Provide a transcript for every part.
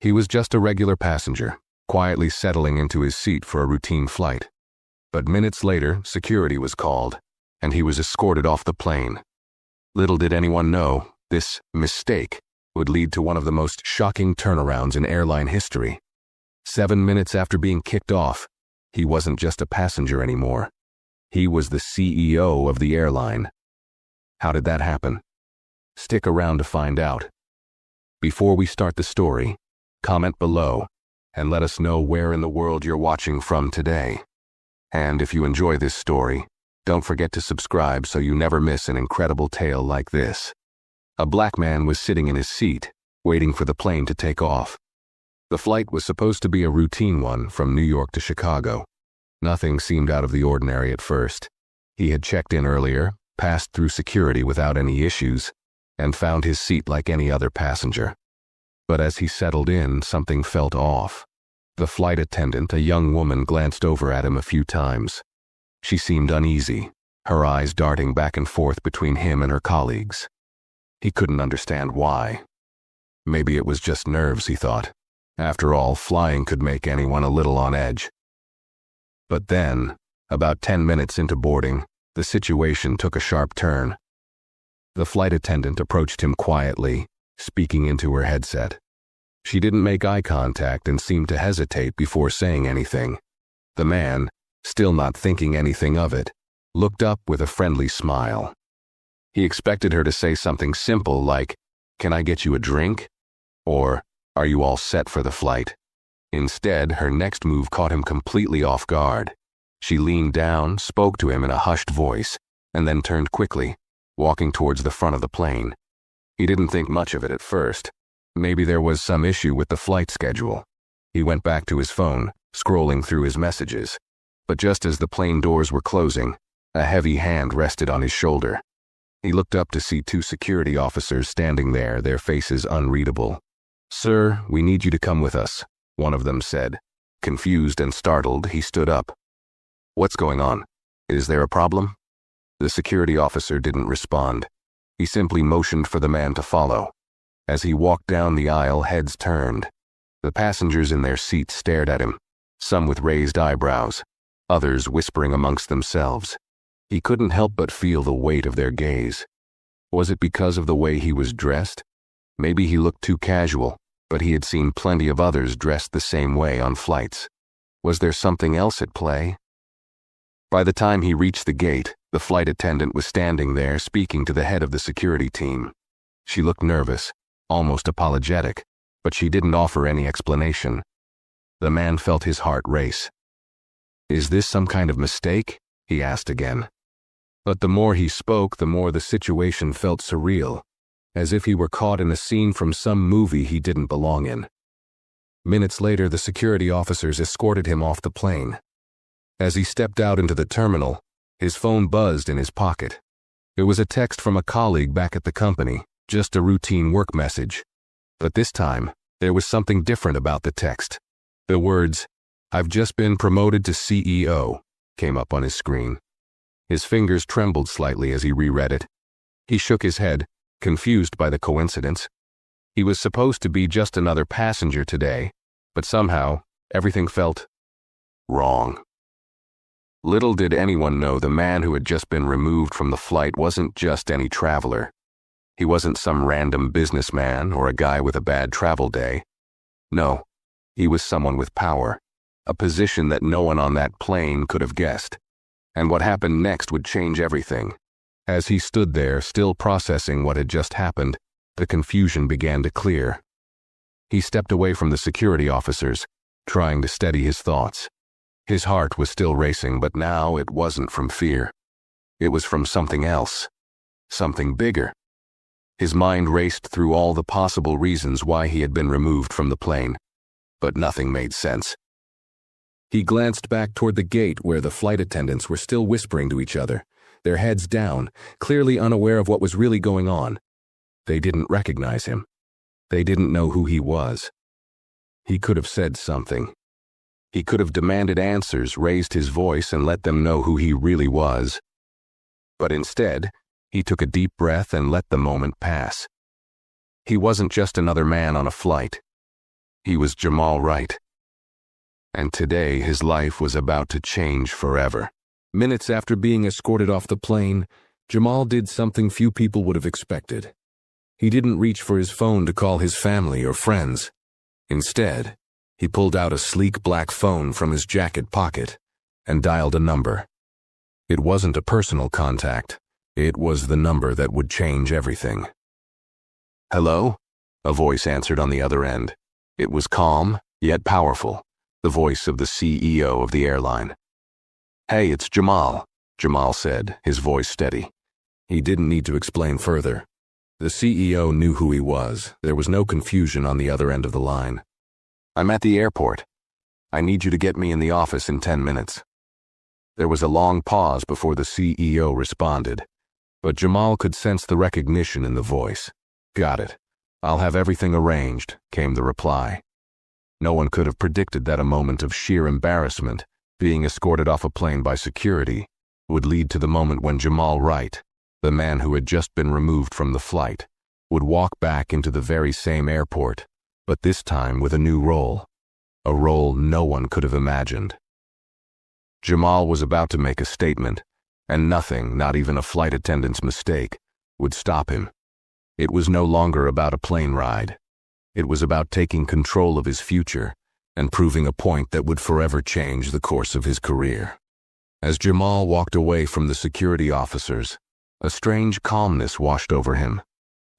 He was just a regular passenger, quietly settling into his seat for a routine flight. But minutes later, security was called, and he was escorted off the plane. Little did anyone know, this mistake would lead to one of the most shocking turnarounds in airline history. 7 minutes after being kicked off, he wasn't just a passenger anymore. He was the CEO of the airline. How did that happen? Stick around to find out. Before we start the story, comment below and let us know where in the world you're watching from today. And if you enjoy this story, don't forget to subscribe so you never miss an incredible tale like this. A black man was sitting in his seat, waiting for the plane to take off. The flight was supposed to be a routine one from New York to Chicago. Nothing seemed out of the ordinary at first. He had checked in earlier, passed through security without any issues, and found his seat like any other passenger. But as he settled in, something felt off. The flight attendant, a young woman, glanced over at him a few times. She seemed uneasy, her eyes darting back and forth between him and her colleagues. He couldn't understand why. Maybe it was just nerves, he thought. After all, flying could make anyone a little on edge. But then, about 10 minutes into boarding, the situation took a sharp turn. The flight attendant approached him quietly, speaking into her headset. She didn't make eye contact and seemed to hesitate before saying anything. The man, still not thinking anything of it, looked up with a friendly smile. He expected her to say something simple like, "Can I get you a drink?" or "Are you all set for the flight?" Instead, her next move caught him completely off guard. She leaned down, spoke to him in a hushed voice, and then turned quickly, walking towards the front of the plane. He didn't think much of it at first. Maybe there was some issue with the flight schedule. He went back to his phone, scrolling through his messages. But just as the plane doors were closing, a heavy hand rested on his shoulder. He looked up to see 2 security officers standing there, their faces unreadable. "Sir, we need you to come with us," one of them said. Confused and startled, he stood up. "What's going on? Is there a problem?" The security officer didn't respond. He simply motioned for the man to follow. As he walked down the aisle, heads turned. The passengers in their seats stared at him, some with raised eyebrows, others whispering amongst themselves. He couldn't help but feel the weight of their gaze. Was it because of the way he was dressed? Maybe he looked too casual, but he had seen plenty of others dressed the same way on flights. Was there something else at play? By the time he reached the gate, the flight attendant was standing there speaking to the head of the security team. She looked nervous, almost apologetic, but she didn't offer any explanation. The man felt his heart race. "Is this some kind of mistake?" he asked again. But the more he spoke, the more the situation felt surreal, as if he were caught in a scene from some movie he didn't belong in. Minutes later, the security officers escorted him off the plane. As he stepped out into the terminal, his phone buzzed in his pocket. It was a text from a colleague back at the company, just a routine work message. But this time, there was something different about the text. The words, "I've just been promoted to CEO," came up on his screen. His fingers trembled slightly as he reread it. He shook his head, confused by the coincidence. He was supposed to be just another passenger today, but somehow, everything felt wrong. Little did anyone know the man who had just been removed from the flight wasn't just any traveler. He wasn't some random businessman or a guy with a bad travel day. No, he was someone with power, a position that no one on that plane could have guessed. And what happened next would change everything. As he stood there, still processing what had just happened, the confusion began to clear. He stepped away from the security officers, trying to steady his thoughts. His heart was still racing, but now it wasn't from fear. It was from something else, something bigger. His mind raced through all the possible reasons why he had been removed from the plane, but nothing made sense. He glanced back toward the gate where the flight attendants were still whispering to each other, their heads down, clearly unaware of what was really going on. They didn't recognize him. They didn't know who he was. He could have said something. He could have demanded answers, raised his voice, and let them know who he really was. But instead, he took a deep breath and let the moment pass. He wasn't just another man on a flight. He was Jamal Wright. And today his life was about to change forever. Minutes after being escorted off the plane, Jamal did something few people would have expected. He didn't reach for his phone to call his family or friends. Instead, he pulled out a sleek black phone from his jacket pocket and dialed a number. It wasn't a personal contact. It was the number that would change everything. "Hello?" A voice answered on the other end. It was calm, yet powerful, the voice of the CEO of the airline. "Hey, it's Jamal," Jamal said, his voice steady. He didn't need to explain further. The CEO knew who he was. There was no confusion on the other end of the line. "I'm at the airport. I need you to get me in the office in 10 minutes. There was a long pause before the CEO responded, but Jamal could sense the recognition in the voice. "Got it. I'll have everything arranged," came the reply. No one could have predicted that a moment of sheer embarrassment, being escorted off a plane by security, would lead to the moment when Jamal Wright, the man who had just been removed from the flight, would walk back into the very same airport, but this time with a new role, a role no one could have imagined. Jamal was about to make a statement, and nothing, not even a flight attendant's mistake, would stop him. It was no longer about a plane ride. It was about taking control of his future and proving a point that would forever change the course of his career. As Jamal walked away from the security officers, a strange calmness washed over him.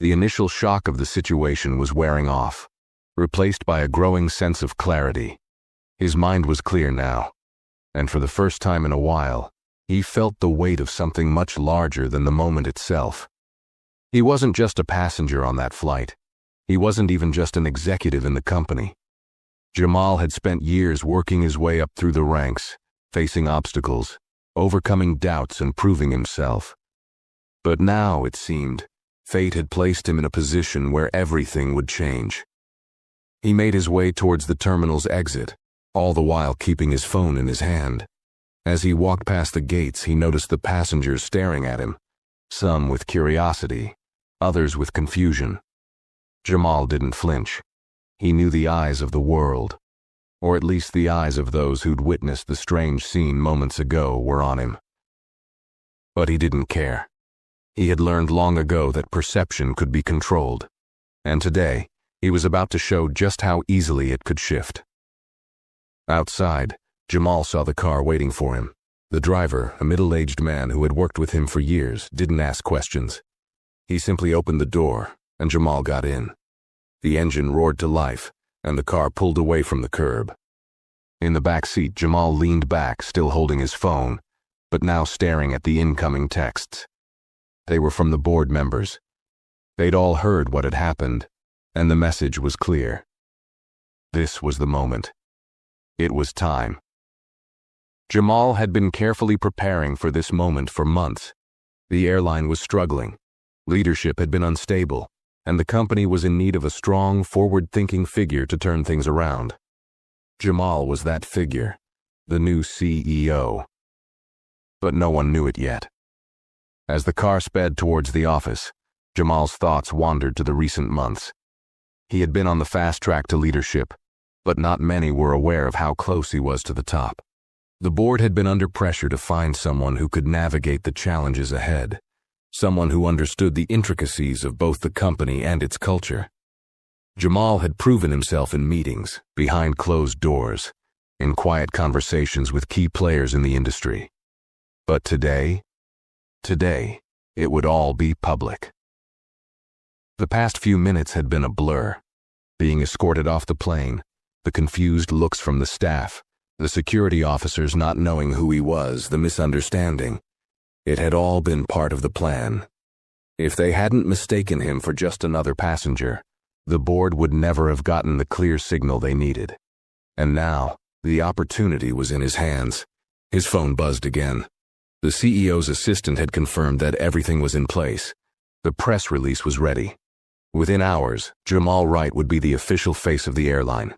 The initial shock of the situation was wearing off, replaced by a growing sense of clarity. His mind was clear now, and for the first time in a while, he felt the weight of something much larger than the moment itself. He wasn't just a passenger on that flight. He wasn't even just an executive in the company. Jamal had spent years working his way up through the ranks, facing obstacles, overcoming doubts and proving himself. But now, it seemed, fate had placed him in a position where everything would change. He made his way towards the terminal's exit, all the while keeping his phone in his hand. As he walked past the gates, he noticed the passengers staring at him, some with curiosity, others with confusion. Jamal didn't flinch. He knew the eyes of the world, or at least the eyes of those who'd witnessed the strange scene moments ago, were on him. But he didn't care. He had learned long ago that perception could be controlled, and today he was about to show just how easily it could shift. Outside, Jamal saw the car waiting for him. The driver, a middle-aged man who had worked with him for years, didn't ask questions. He simply opened the door, and Jamal got in. The engine roared to life, and the car pulled away from the curb. In the back seat, Jamal leaned back, still holding his phone, but now staring at the incoming texts. They were from the board members. They'd all heard what had happened, and the message was clear. This was the moment. It was time. Jamal had been carefully preparing for this moment for months. The airline was struggling. Leadership had been unstable, and the company was in need of a strong, forward-thinking figure to turn things around. Jamal was that figure, the new CEO. But no one knew it yet. As the car sped towards the office, Jamal's thoughts wandered to the recent months. He had been on the fast track to leadership, but not many were aware of how close he was to the top. The board had been under pressure to find someone who could navigate the challenges ahead, someone who understood the intricacies of both the company and its culture. Jamal had proven himself in meetings, behind closed doors, in quiet conversations with key players in the industry. But today, it would all be public. The past few minutes had been a blur. Being escorted off the plane, the confused looks from the staff, the security officers not knowing who he was, the misunderstanding. It had all been part of the plan. If they hadn't mistaken him for just another passenger, the board would never have gotten the clear signal they needed. And now, the opportunity was in his hands. His phone buzzed again. The CEO's assistant had confirmed that everything was in place. The press release was ready. Within hours, Jamal Wright would be the official face of the airline.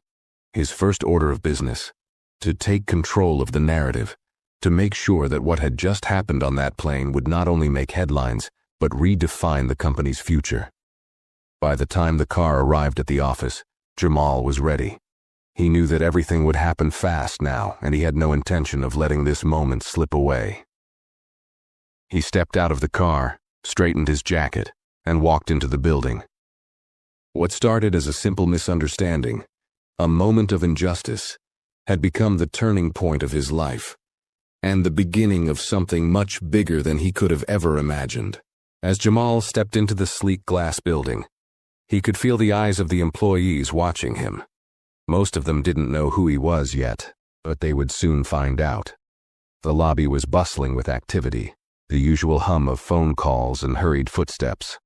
His first order of business: to take control of the narrative, to make sure that what had just happened on that plane would not only make headlines, but redefine the company's future. By the time the car arrived at the office, Jamal was ready. He knew that everything would happen fast now, and he had no intention of letting this moment slip away. He stepped out of the car, straightened his jacket, and walked into the building. What started as a simple misunderstanding, a moment of injustice, had become the turning point of his life, and the beginning of something much bigger than he could have ever imagined. As Jamal stepped into the sleek glass building, he could feel the eyes of the employees watching him. Most of them didn't know who he was yet, but they would soon find out. The lobby was bustling with activity, the usual hum of phone calls and hurried footsteps.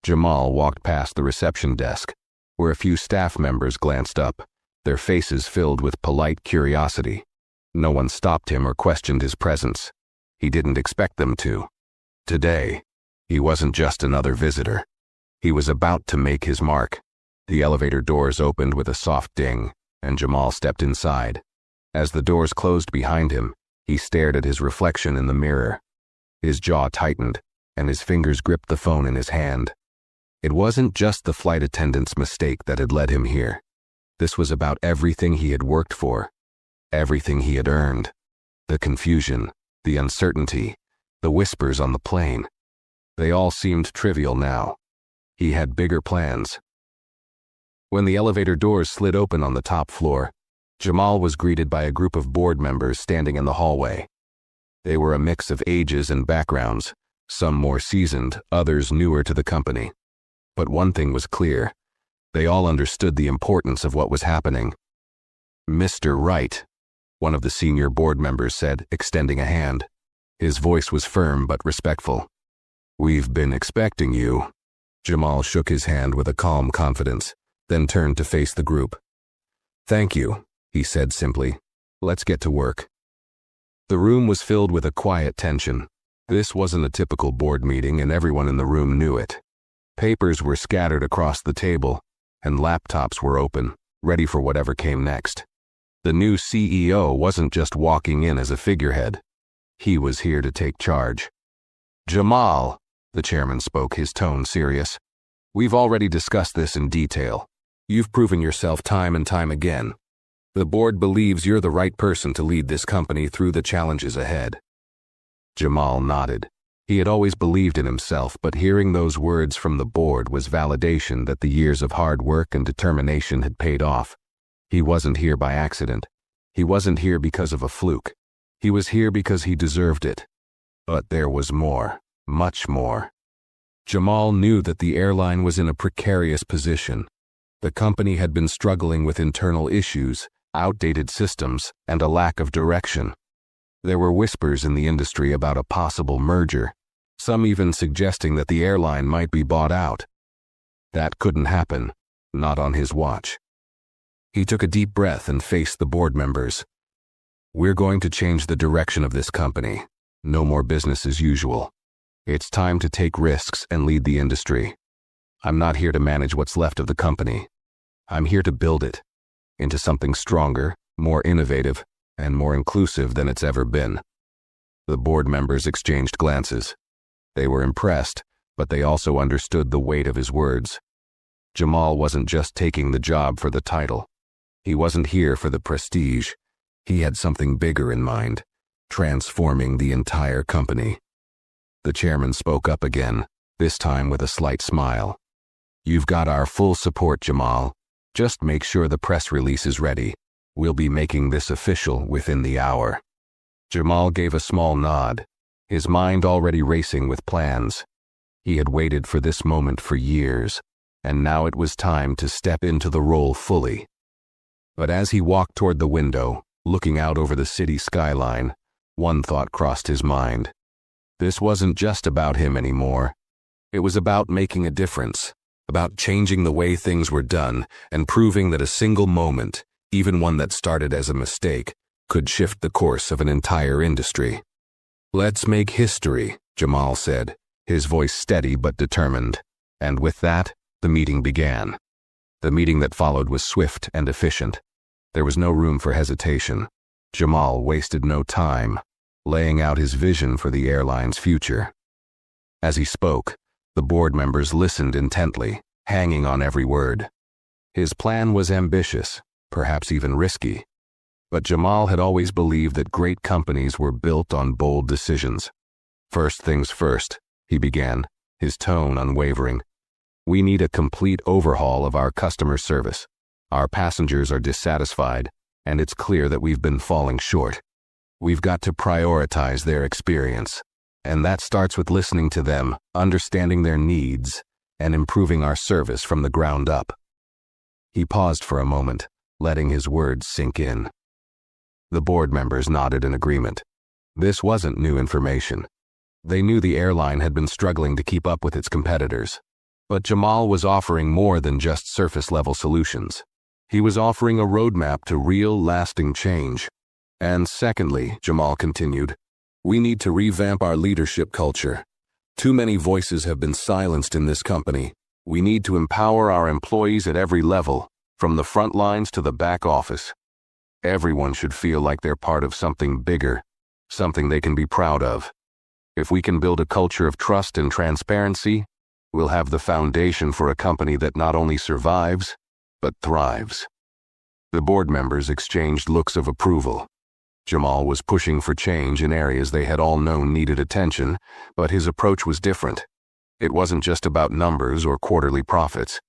Jamal walked past the reception desk, where a few staff members glanced up, their faces filled with polite curiosity. No one stopped him or questioned his presence. He didn't expect them to. Today, he wasn't just another visitor. He was about to make his mark. The elevator doors opened with a soft ding, and Jamal stepped inside. As the doors closed behind him, he stared at his reflection in the mirror. His jaw tightened, and his fingers gripped the phone in his hand. It wasn't just the flight attendant's mistake that had led him here. This was about everything he had worked for, everything he had earned. The confusion, the uncertainty, the whispers on the plane. They all seemed trivial now. He had bigger plans. When the elevator doors slid open on the top floor, Jamal was greeted by a group of board members standing in the hallway. They were a mix of ages and backgrounds, some more seasoned, others newer to the company. But one thing was clear. They all understood the importance of what was happening. "Mr. Wright," one of the senior board members said, extending a hand. His voice was firm but respectful. "We've been expecting you." Jamal shook his hand with a calm confidence, then turned to face the group. "Thank you," he said simply. "Let's get to work." The room was filled with a quiet tension. This wasn't a typical board meeting, and everyone in the room knew it. Papers were scattered across the table, and laptops were open, ready for whatever came next. The new CEO wasn't just walking in as a figurehead. He was here to take charge. "Jamal," the chairman spoke, his tone serious, "we've already discussed this in detail. You've proven yourself time and time again. The board believes you're the right person to lead this company through the challenges ahead." Jamal nodded. He had always believed in himself, but hearing those words from the board was validation that the years of hard work and determination had paid off. He wasn't here by accident. He wasn't here because of a fluke. He was here because he deserved it. But there was more, much more. Jamal knew that the airline was in a precarious position. The company had been struggling with internal issues, outdated systems, and a lack of direction. There were whispers in the industry about a possible merger, some even suggesting that the airline might be bought out. That couldn't happen, not on his watch. He took a deep breath and faced the board members. "We're going to change the direction of this company. No more business as usual. It's time to take risks and lead the industry. I'm not here to manage what's left of the company. I'm here to build it into something stronger, more innovative, and more inclusive than it's ever been." The board members exchanged glances. They were impressed, but they also understood the weight of his words. Jamal wasn't just taking the job for the title. He wasn't here for the prestige. He had something bigger in mind, transforming the entire company. The chairman spoke up again, this time with a slight smile. "You've got our full support, Jamal. Just make sure the press release is ready. We'll be making this official within the hour." Jamal gave a small nod, his mind already racing with plans. He had waited for this moment for years, and now it was time to step into the role fully. But as he walked toward the window, looking out over the city skyline, one thought crossed his mind. This wasn't just about him anymore. It was about making a difference, about changing the way things were done and proving that a single moment, even one that started as a mistake, could shift the course of an entire industry. "Let's make history," Jamal said, his voice steady but determined. And with that, the meeting began. The meeting that followed was swift and efficient. There was no room for hesitation. Jamal wasted no time, laying out his vision for the airline's future. As he spoke, the board members listened intently, hanging on every word. His plan was ambitious, perhaps even risky. But Jamal had always believed that great companies were built on bold decisions. First things first, he began, his tone unwavering. We need a complete overhaul of our customer service. Our passengers are dissatisfied, and it's clear that we've been falling short. We've got to prioritize their experience. And that starts with listening to them, understanding their needs, and improving our service from the ground up. He paused for a moment, letting his words sink in. The board members nodded in agreement. This wasn't new information. They knew the airline had been struggling to keep up with its competitors. But Jamal was offering more than just surface-level solutions. He was offering a roadmap to real, lasting change. And secondly, Jamal continued, we need to revamp our leadership culture. Too many voices have been silenced in this company. We need to empower our employees at every level, from the front lines to the back office. Everyone should feel like they're part of something bigger, something they can be proud of. If we can build a culture of trust and transparency, we'll have the foundation for a company that not only survives, but thrives. The board members exchanged looks of approval. Jamal was pushing for change in areas they had all known needed attention, but his approach was different. It wasn't just about numbers or quarterly profits.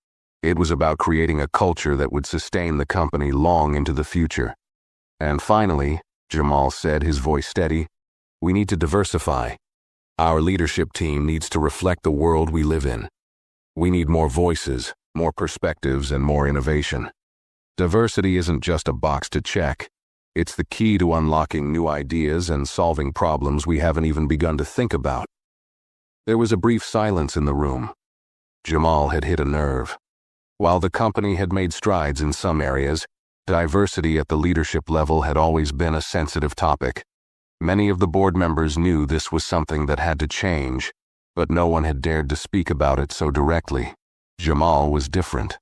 It was about creating a culture that would sustain the company long into the future. And finally, Jamal said, his voice steady, we need to diversify. Our leadership team needs to reflect the world we live in. We need more voices, more perspectives, and more innovation. Diversity isn't just a box to check. It's the key to unlocking new ideas and solving problems we haven't even begun to think about. There was a brief silence in the room. Jamal had hit a nerve. While the company had made strides in some areas, diversity at the leadership level had always been a sensitive topic. Many of the board members knew this was something that had to change, but no one had dared to speak about it so directly. Jamal was different.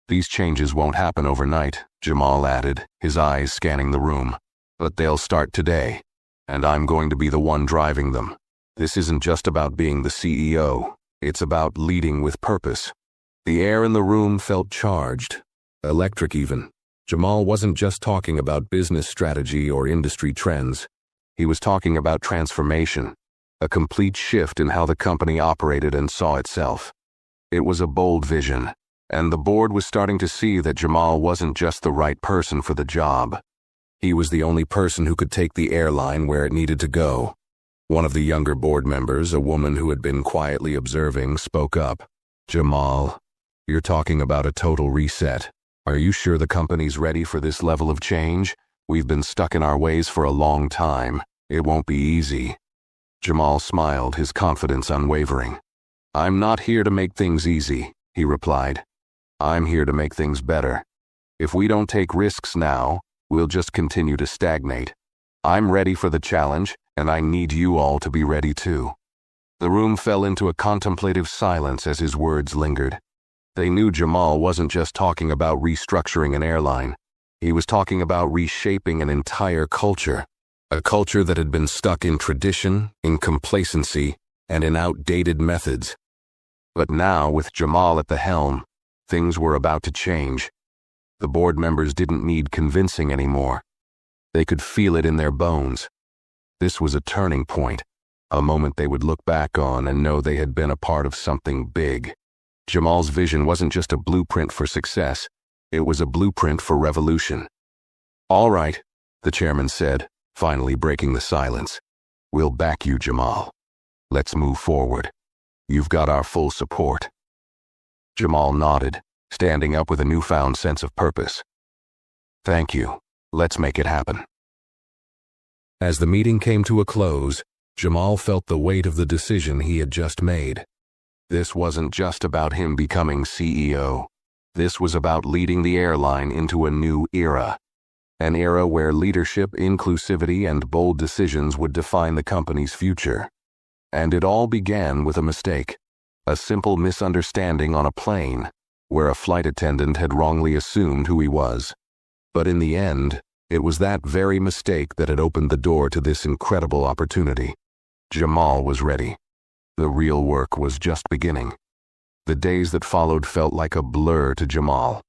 These changes won't happen overnight, Jamal added, his eyes scanning the room. But they'll start today, and I'm going to be the one driving them. This isn't just about being the CEO, it's about leading with purpose. The air in the room felt charged, electric even. Jamal wasn't just talking about business strategy or industry trends. He was talking about transformation, a complete shift in how the company operated and saw itself. It was a bold vision, and the board was starting to see that Jamal wasn't just the right person for the job. He was the only person who could take the airline where it needed to go. One of the younger board members, a woman who had been quietly observing, spoke up. Jamal, you're talking about a total reset. Are you sure the company's ready for this level of change? We've been stuck in our ways for a long time. It won't be easy. Jamal smiled, his confidence unwavering. I'm not here to make things easy, he replied. I'm here to make things better. If we don't take risks now, we'll just continue to stagnate. I'm ready for the challenge, and I need you all to be ready too. The room fell into a contemplative silence as his words lingered. They knew Jamal wasn't just talking about restructuring an airline. He was talking about reshaping an entire culture. A culture that had been stuck in tradition, in complacency, and in outdated methods. But now, with Jamal at the helm, things were about to change. The board members didn't need convincing anymore. They could feel it in their bones. This was a turning point, a moment they would look back on and know they had been a part of something big. Jamal's vision wasn't just a blueprint for success, it was a blueprint for revolution. All right, the chairman said, finally breaking the silence. We'll back you, Jamal. Let's move forward. You've got our full support. Jamal nodded, standing up with a newfound sense of purpose. Thank you. Let's make it happen. As the meeting came to a close, Jamal felt the weight of the decision he had just made. This wasn't just about him becoming CEO. This was about leading the airline into a new era. An era where leadership, inclusivity, and bold decisions would define the company's future. And it all began with a mistake. A simple misunderstanding on a plane, where a flight attendant had wrongly assumed who he was. But in the end, it was that very mistake that had opened the door to this incredible opportunity. Jamal was ready. The real work was just beginning. The days that followed felt like a blur to Jamal.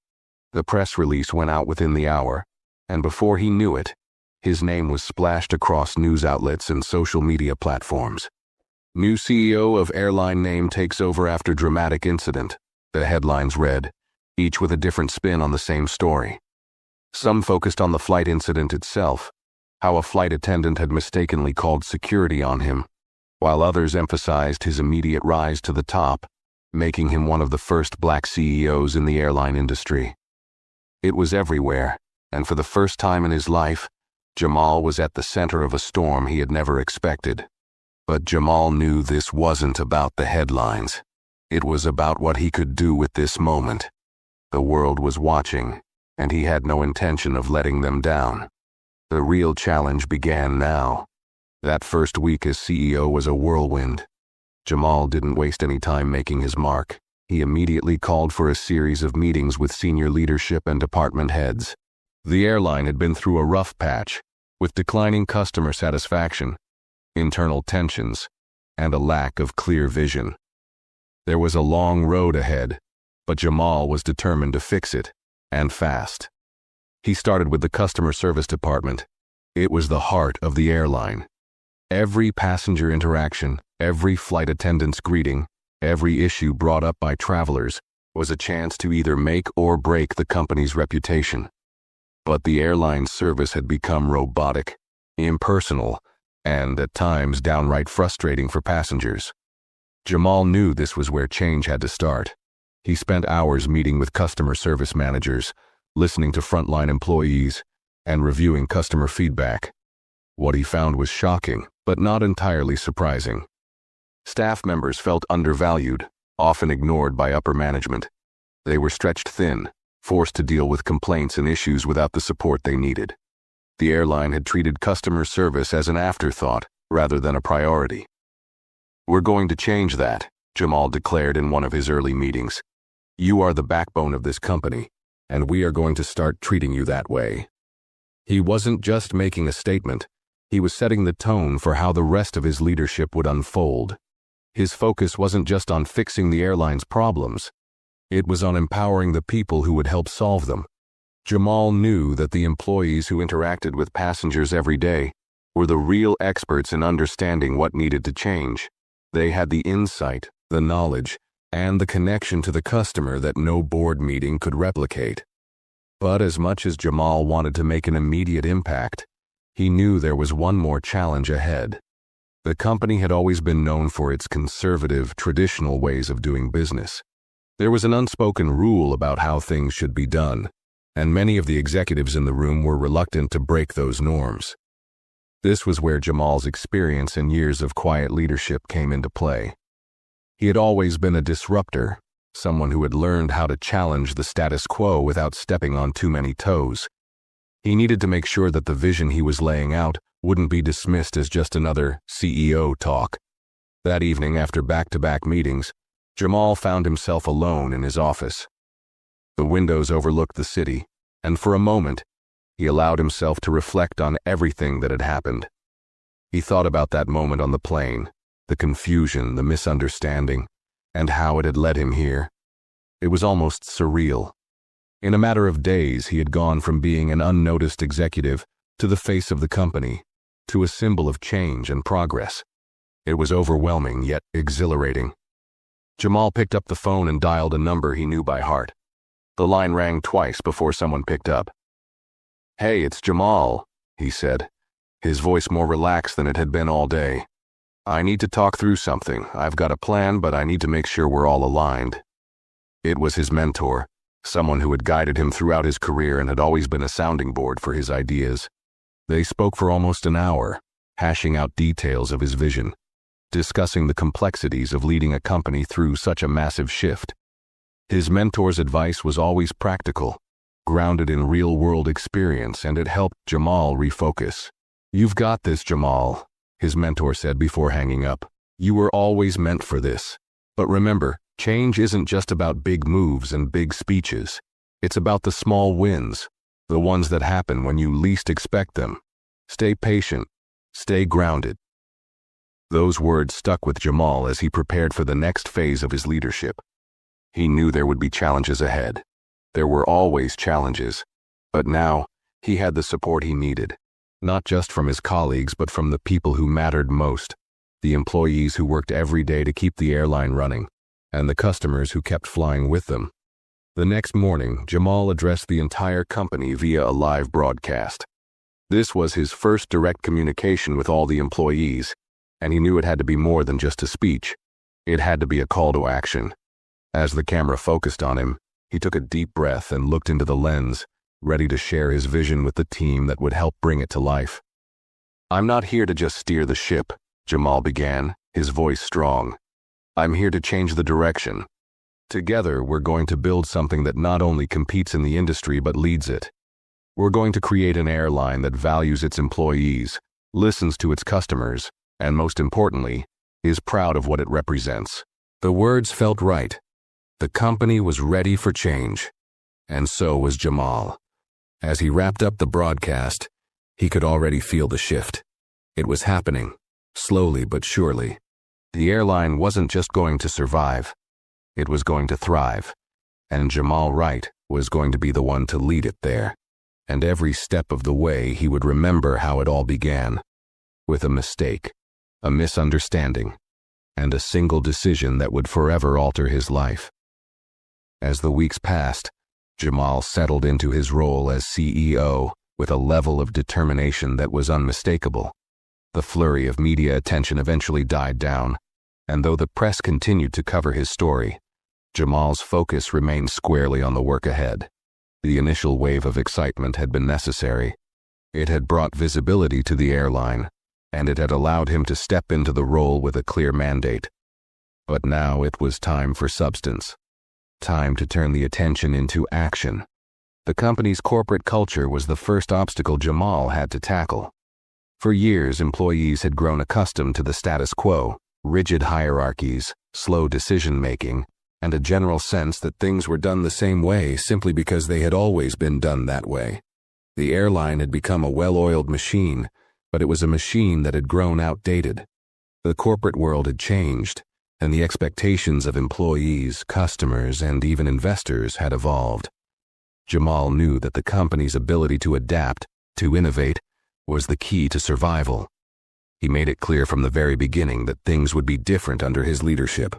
The press release went out within the hour, and before he knew it, his name was splashed across news outlets and social media platforms. New CEO of Airline name takes over after dramatic incident, the headlines read, each with a different spin on the same story. Some focused on the flight incident itself, how a flight attendant had mistakenly called security on him, while others emphasized his immediate rise to the top, making him one of the first black CEOs in the airline industry. It was everywhere, and for the first time in his life, Jamal was at the center of a storm he had never expected. But Jamal knew this wasn't about the headlines. It was about what he could do with this moment. The world was watching, and he had no intention of letting them down. The real challenge began now. That first week as CEO was a whirlwind. Jamal didn't waste any time making his mark. He immediately called for a series of meetings with senior leadership and department heads. The airline had been through a rough patch, with declining customer satisfaction, internal tensions, and a lack of clear vision. There was a long road ahead, but Jamal was determined to fix it, and fast. He started with the customer service department. It was the heart of the airline. Every passenger interaction, every flight attendant's greeting, every issue brought up by travelers was a chance to either make or break the company's reputation. But the airline's service had become robotic, impersonal, and at times downright frustrating for passengers. Jamal knew this was where change had to start. He spent hours meeting with customer service managers, listening to frontline employees, and reviewing customer feedback. What he found was shocking, but not entirely surprising. Staff members felt undervalued, often ignored by upper management. They were stretched thin, forced to deal with complaints and issues without the support they needed. The airline had treated customer service as an afterthought rather than a priority. "We're going to change that," Jamal declared in one of his early meetings. "You are the backbone of this company, and we are going to start treating you that way." He wasn't just making a statement, he was setting the tone for how the rest of his leadership would unfold. His focus wasn't just on fixing the airline's problems, it was on empowering the people who would help solve them. Jamal knew that the employees who interacted with passengers every day were the real experts in understanding what needed to change. They had the insight, the knowledge, and the connection to the customer that no board meeting could replicate. But as much as Jamal wanted to make an immediate impact, he knew there was one more challenge ahead. The company had always been known for its conservative, traditional ways of doing business. There was an unspoken rule about how things should be done, and many of the executives in the room were reluctant to break those norms. This was where Jamal's experience and years of quiet leadership came into play. He had always been a disruptor, someone who had learned how to challenge the status quo without stepping on too many toes. He needed to make sure that the vision he was laying out wouldn't be dismissed as just another CEO talk. That evening, after back-to-back meetings, Jamal found himself alone in his office. The windows overlooked the city, and for a moment, he allowed himself to reflect on everything that had happened. He thought about that moment on the plane, the confusion, the misunderstanding, and how it had led him here. It was almost surreal. In a matter of days, he had gone from being an unnoticed executive to the face of the company, to a symbol of change and progress. It was overwhelming, yet exhilarating. Jamal picked up the phone and dialed a number he knew by heart. The line rang twice before someone picked up. "Hey, it's Jamal," he said, his voice more relaxed than it had been all day. "I need to talk through something. I've got a plan, but I need to make sure we're all aligned." It was his mentor, someone who had guided him throughout his career and had always been a sounding board for his ideas. They spoke for almost an hour, hashing out details of his vision, discussing the complexities of leading a company through such a massive shift. His mentor's advice was always practical, grounded in real-world experience, and it helped Jamal refocus. "You've got this, Jamal," his mentor said before hanging up. "You were always meant for this. But remember, change isn't just about big moves and big speeches. It's about the small wins, the ones that happen when you least expect them. Stay patient. Stay grounded." Those words stuck with Jamal as he prepared for the next phase of his leadership. He knew there would be challenges ahead. There were always challenges, but now he had the support he needed, not just from his colleagues but from the people who mattered most, the employees who worked every day to keep the airline running, and the customers who kept flying with them. The next morning, Jamal addressed the entire company via a live broadcast. This was his first direct communication with all the employees, and he knew it had to be more than just a speech. It had to be a call to action. As the camera focused on him, he took a deep breath and looked into the lens, ready to share his vision with the team that would help bring it to life. "I'm not here to just steer the ship," Jamal began, his voice strong. "I'm here to change the direction. Together, we're going to build something that not only competes in the industry but leads it. We're going to create an airline that values its employees, listens to its customers, and most importantly, is proud of what it represents." The words felt right. The company was ready for change, and so was Jamal. As he wrapped up the broadcast, he could already feel the shift. It was happening, slowly but surely. The airline wasn't just going to survive, it was going to thrive, and Jamal Wright was going to be the one to lead it there. And every step of the way he would remember how it all began, with a mistake, a misunderstanding, and a single decision that would forever alter his life. As the weeks passed, Jamal settled into his role as CEO with a level of determination that was unmistakable. The flurry of media attention eventually died down, and though the press continued to cover his story, Jamal's focus remained squarely on the work ahead. The initial wave of excitement had been necessary. It had brought visibility to the airline, and it had allowed him to step into the role with a clear mandate. But now it was time for substance. Time to turn the attention into action. The company's corporate culture was the first obstacle Jamal had to tackle. For years, employees had grown accustomed to the status quo, rigid hierarchies, slow decision-making, and a general sense that things were done the same way simply because they had always been done that way. The airline had become a well-oiled machine, but it was a machine that had grown outdated. The corporate world had changed, and the expectations of employees, customers, and even investors had evolved. Jamal knew that the company's ability to adapt, to innovate, was the key to survival. He made it clear from the very beginning that things would be different under his leadership.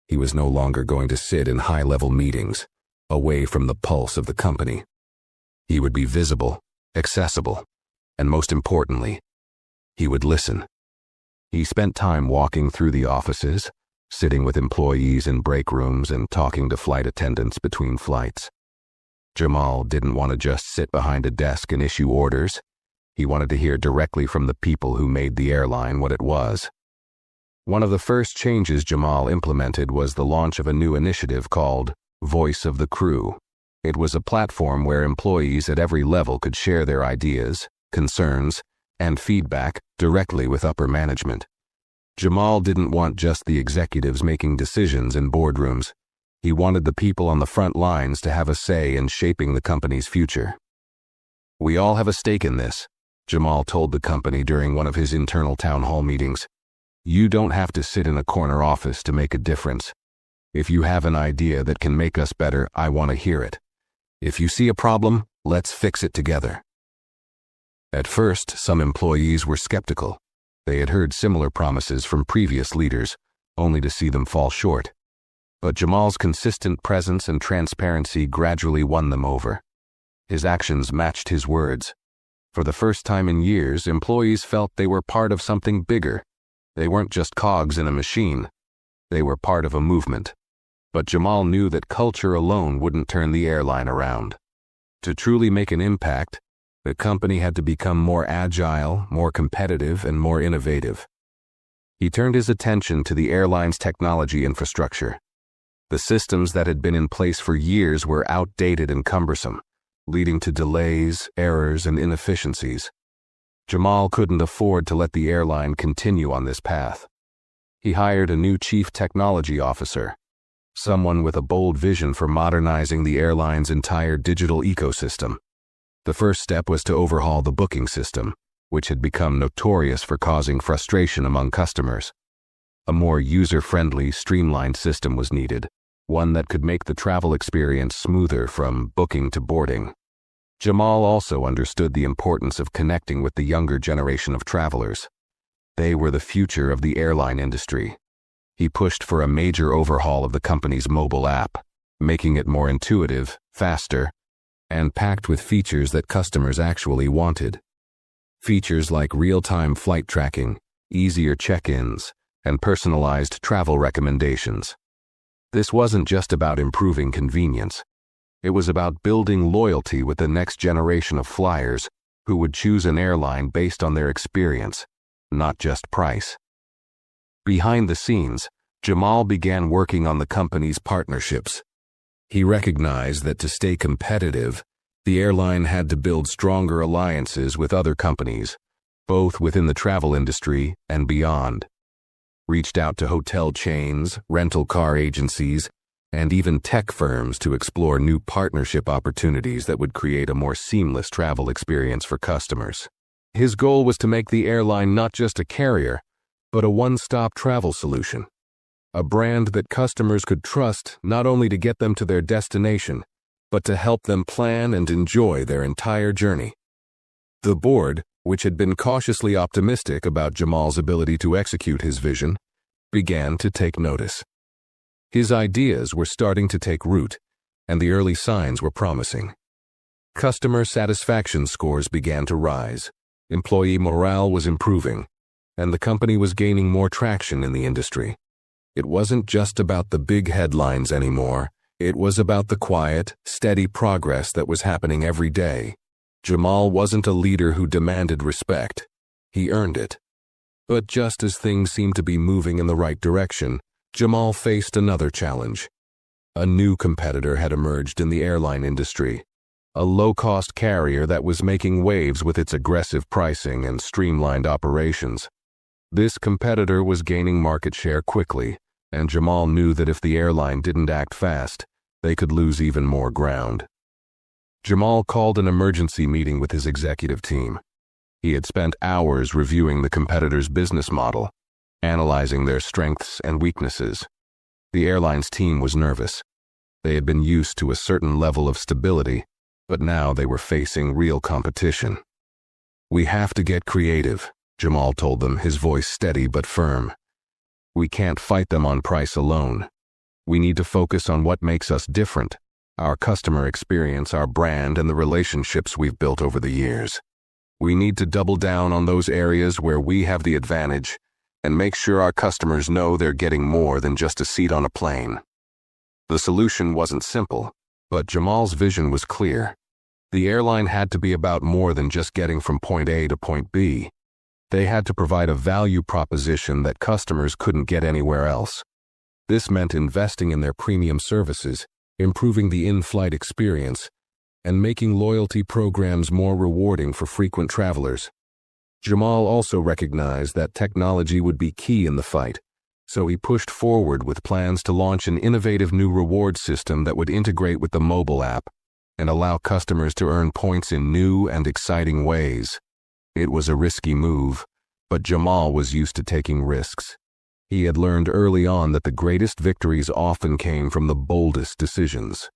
He was no longer going to sit in high-level meetings, away from the pulse of the company. He would be visible, accessible, and most importantly, he would listen. He spent time walking through the offices, sitting with employees in break rooms and talking to flight attendants between flights. Jamal didn't want to just sit behind a desk and issue orders. He wanted to hear directly from the people who made the airline what it was. One of the first changes Jamal implemented was the launch of a new initiative called Voice of the Crew. It was a platform where employees at every level could share their ideas, concerns, and feedback directly with upper management. Jamal didn't want just the executives making decisions in boardrooms. He wanted the people on the front lines to have a say in shaping the company's future. "We all have a stake in this," Jamal told the company during one of his internal town hall meetings. "You don't have to sit in a corner office to make a difference. If you have an idea that can make us better, I want to hear it. If you see a problem, let's fix it together." At first, some employees were skeptical. They had heard similar promises from previous leaders, only to see them fall short. But Jamal's consistent presence and transparency gradually won them over. His actions matched his words. For the first time in years, employees felt they were part of something bigger. They weren't just cogs in a machine. They were part of a movement. But Jamal knew that culture alone wouldn't turn the airline around. To truly make an impact, the company had to become more agile, more competitive, and more innovative. He turned his attention to the airline's technology infrastructure. The systems that had been in place for years were outdated and cumbersome, leading to delays, errors, and inefficiencies. Jamal couldn't afford to let the airline continue on this path. He hired a new chief technology officer, someone with a bold vision for modernizing the airline's entire digital ecosystem. The first step was to overhaul the booking system, which had become notorious for causing frustration among customers. A more user-friendly, streamlined system was needed, one that could make the travel experience smoother from booking to boarding. Jamal also understood the importance of connecting with the younger generation of travelers. They were the future of the airline industry. He pushed for a major overhaul of the company's mobile app, making it more intuitive, faster, and packed with features that customers actually wanted. Features like real-time flight tracking, easier check-ins, and personalized travel recommendations. This wasn't just about improving convenience. It was about building loyalty with the next generation of flyers who would choose an airline based on their experience, not just price. Behind the scenes, Jamal began working on the company's partnerships. He recognized that to stay competitive, the airline had to build stronger alliances with other companies, both within the travel industry and beyond. Reached out to hotel chains, rental car agencies, and even tech firms to explore new partnership opportunities that would create a more seamless travel experience for customers. His goal was to make the airline not just a carrier, but a one-stop travel solution. A brand that customers could trust not only to get them to their destination, but to help them plan and enjoy their entire journey. The board, which had been cautiously optimistic about Jamal's ability to execute his vision, began to take notice. His ideas were starting to take root, and the early signs were promising. Customer satisfaction scores began to rise, employee morale was improving, and the company was gaining more traction in the industry. It wasn't just about the big headlines anymore. It was about the quiet, steady progress that was happening every day. Jamal wasn't a leader who demanded respect. He earned it. But just as things seemed to be moving in the right direction, Jamal faced another challenge. A new competitor had emerged in the airline industry, a low-cost carrier that was making waves with its aggressive pricing and streamlined operations. This competitor was gaining market share quickly, and Jamal knew that if the airline didn't act fast, they could lose even more ground. Jamal called an emergency meeting with his executive team. He had spent hours reviewing the competitor's business model, analyzing their strengths and weaknesses. The airline's team was nervous. They had been used to a certain level of stability, but now they were facing real competition. "We have to get creative," Jamal told them, his voice steady but firm. "We can't fight them on price alone. We need to focus on what makes us different, our customer experience, our brand, and the relationships we've built over the years. We need to double down on those areas where we have the advantage and make sure our customers know they're getting more than just a seat on a plane." The solution wasn't simple, but Jamal's vision was clear. The airline had to be about more than just getting from point A to point B. They had to provide a value proposition that customers couldn't get anywhere else. This meant investing in their premium services, improving the in-flight experience, and making loyalty programs more rewarding for frequent travelers. Jamal also recognized that technology would be key in the fight, so he pushed forward with plans to launch an innovative new reward system that would integrate with the mobile app and allow customers to earn points in new and exciting ways. It was a risky move, but Jamal was used to taking risks. He had learned early on that the greatest victories often came from the boldest decisions.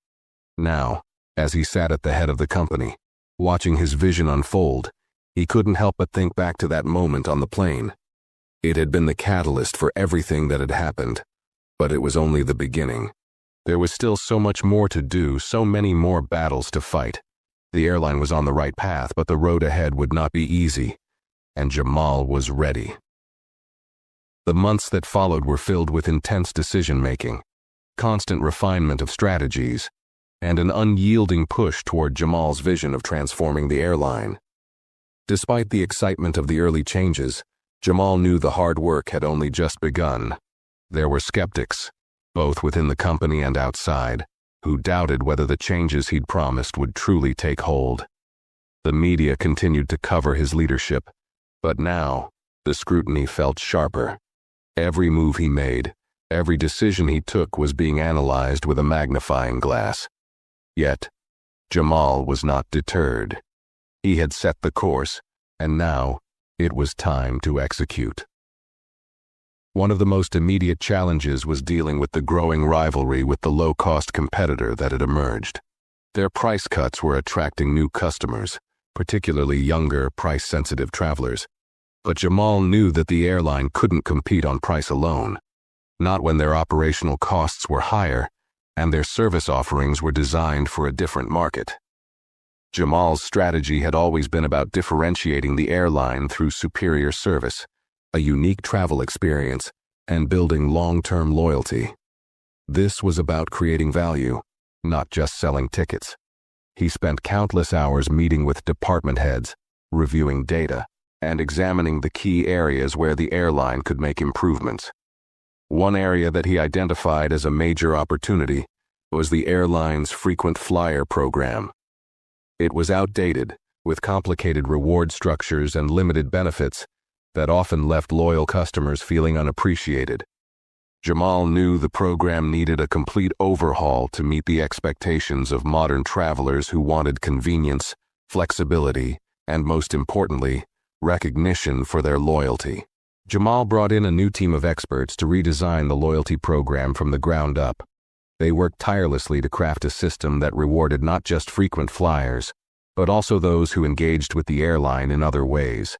Now, as he sat at the head of the company, watching his vision unfold, he couldn't help but think back to that moment on the plane. It had been the catalyst for everything that had happened, but it was only the beginning. There was still so much more to do, so many more battles to fight. The airline was on the right path, but the road ahead would not be easy, and Jamal was ready. The months that followed were filled with intense decision-making, constant refinement of strategies, and an unyielding push toward Jamal's vision of transforming the airline. Despite the excitement of the early changes, Jamal knew the hard work had only just begun. There were skeptics, both within the company and outside, who doubted whether the changes he'd promised would truly take hold. The media continued to cover his leadership, but now the scrutiny felt sharper. Every move he made, every decision he took was being analyzed with a magnifying glass. Yet, Jamal was not deterred. He had set the course, and now it was time to execute. One of the most immediate challenges was dealing with the growing rivalry with the low-cost competitor that had emerged. Their price cuts were attracting new customers, particularly younger, price-sensitive travelers. But Jamal knew that the airline couldn't compete on price alone, not when their operational costs were higher and their service offerings were designed for a different market. Jamal's strategy had always been about differentiating the airline through superior service, a unique travel experience, and building long-term loyalty. This was about creating value, not just selling tickets. He spent countless hours meeting with department heads, reviewing data, and examining the key areas where the airline could make improvements. One area that he identified as a major opportunity was the airline's frequent flyer program. It was outdated, with complicated reward structures and limited benefits that often left loyal customers feeling unappreciated. Jamal knew the program needed a complete overhaul to meet the expectations of modern travelers who wanted convenience, flexibility, and most importantly, recognition for their loyalty. Jamal brought in a new team of experts to redesign the loyalty program from the ground up. They worked tirelessly to craft a system that rewarded not just frequent flyers, but also those who engaged with the airline in other ways,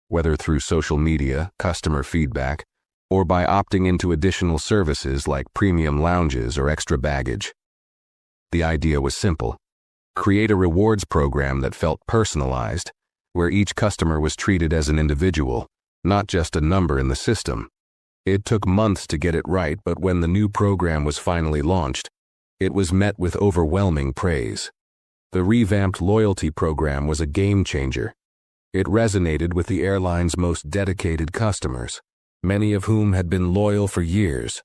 whether through social media, customer feedback, or by opting into additional services like premium lounges or extra baggage. The idea was simple: create a rewards program that felt personalized, where each customer was treated as an individual, not just a number in the system. It took months to get it right, but when the new program was finally launched, it was met with overwhelming praise. The revamped loyalty program was a game changer. It resonated with the airline's most dedicated customers, many of whom had been loyal for years,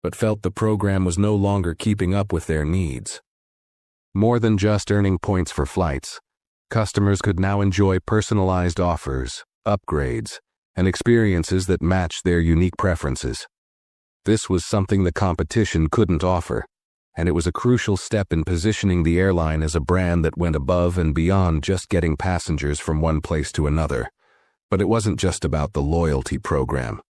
but felt the program was no longer keeping up with their needs. More than just earning points for flights, customers could now enjoy personalized offers, upgrades, and experiences that matched their unique preferences. This was something the competition couldn't offer, and it was a crucial step in positioning the airline as a brand that went above and beyond just getting passengers from one place to another. But it wasn't just about the loyalty program.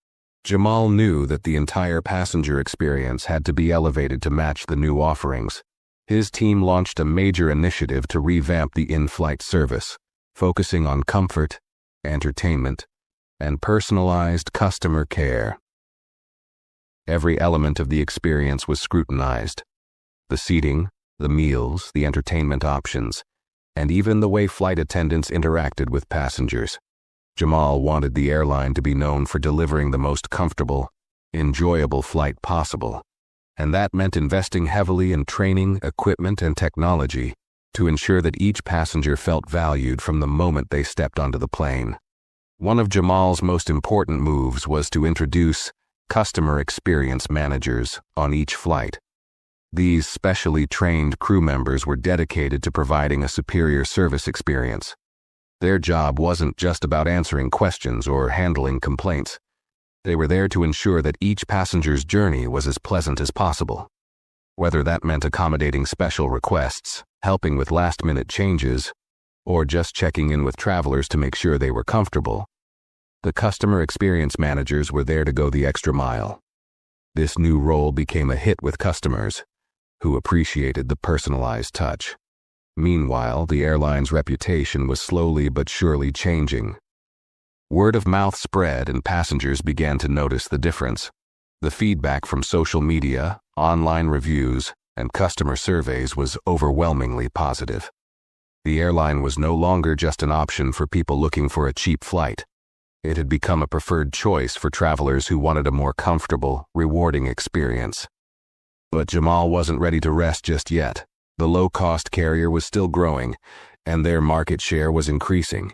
Jamal knew that the entire passenger experience had to be elevated to match the new offerings. His team launched a major initiative to revamp the in-flight service, focusing on comfort, entertainment, and personalized customer care. Every element of the experience was scrutinized: the seating, the meals, the entertainment options, and even the way flight attendants interacted with passengers. Jamal wanted the airline to be known for delivering the most comfortable, enjoyable flight possible, and that meant investing heavily in training, equipment, and technology to ensure that each passenger felt valued from the moment they stepped onto the plane. One of Jamal's most important moves was to introduce customer experience managers on each flight. These specially trained crew members were dedicated to providing a superior service experience. Their job wasn't just about answering questions or handling complaints. They were there to ensure that each passenger's journey was as pleasant as possible. Whether that meant accommodating special requests, helping with last-minute changes, or just checking in with travelers to make sure they were comfortable, the customer experience managers were there to go the extra mile. This new role became a hit with customers, who appreciated the personalized touch. Meanwhile, the airline's reputation was slowly but surely changing. Word of mouth spread and passengers began to notice the difference. The feedback from social media, online reviews, and customer surveys was overwhelmingly positive. The airline was no longer just an option for people looking for a cheap flight. It had become a preferred choice for travelers who wanted a more comfortable, rewarding experience. But Jamal wasn't ready to rest just yet. The low-cost carrier was still growing, and their market share was increasing.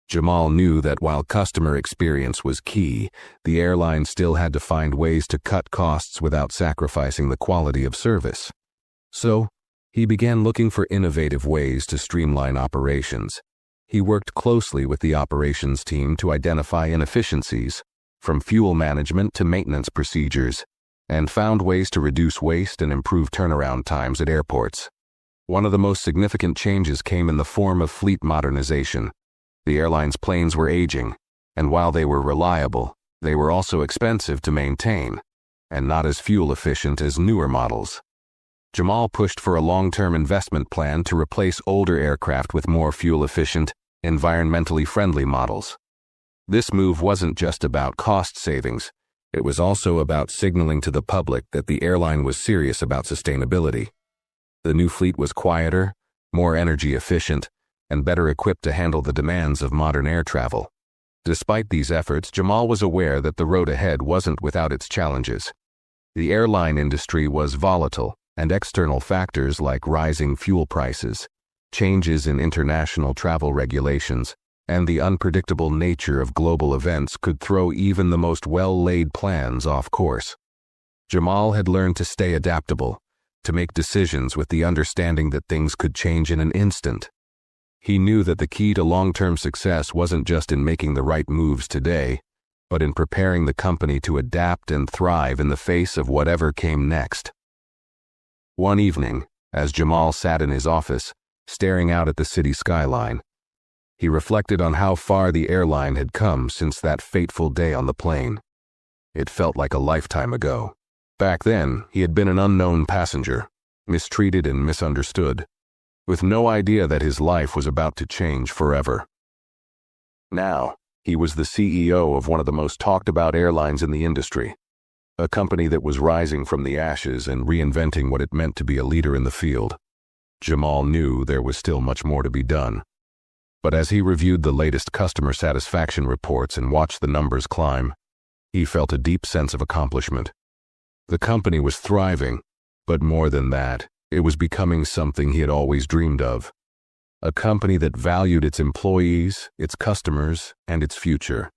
Jamal knew that while customer experience was key, the airline still had to find ways to cut costs without sacrificing the quality of service. So, he began looking for innovative ways to streamline operations. He worked closely with the operations team to identify inefficiencies, from fuel management to maintenance procedures, and found ways to reduce waste and improve turnaround times at airports. One of the most significant changes came in the form of fleet modernization. The airline's planes were aging, and while they were reliable, They were also expensive to maintain, and not as fuel efficient as newer models. Jamal pushed for a long-term investment plan to replace older aircraft with more fuel-efficient, environmentally friendly models. This move wasn't just about cost savings, it was also about signaling to the public that the airline was serious about sustainability. The new fleet was quieter, more energy efficient, and better equipped to handle the demands of modern air travel. Despite these efforts, Jamal was aware that the road ahead wasn't without its challenges. The airline industry was volatile, and external factors like rising fuel prices, changes in international travel regulations, and the unpredictable nature of global events could throw even the most well-laid plans off course. Jamal had learned to stay adaptable, to make decisions with the understanding that things could change in an instant. He knew that the key to long-term success wasn't just in making the right moves today, but in preparing the company to adapt and thrive in the face of whatever came next. One evening, as Jamal sat in his office, staring out at the city skyline, he reflected on how far the airline had come since that fateful day on the plane. It felt like a lifetime ago. Back then, he had been an unknown passenger, mistreated and misunderstood, with no idea that his life was about to change forever. Now, he was the CEO of one of the most talked-about airlines in the industry, a company that was rising from the ashes and reinventing what it meant to be a leader in the field. Jamal knew there was still much more to be done. But as he reviewed the latest customer satisfaction reports and watched the numbers climb, he felt a deep sense of accomplishment. The company was thriving, but more than that, it was becoming something he had always dreamed of. A company that valued its employees, its customers, and its future.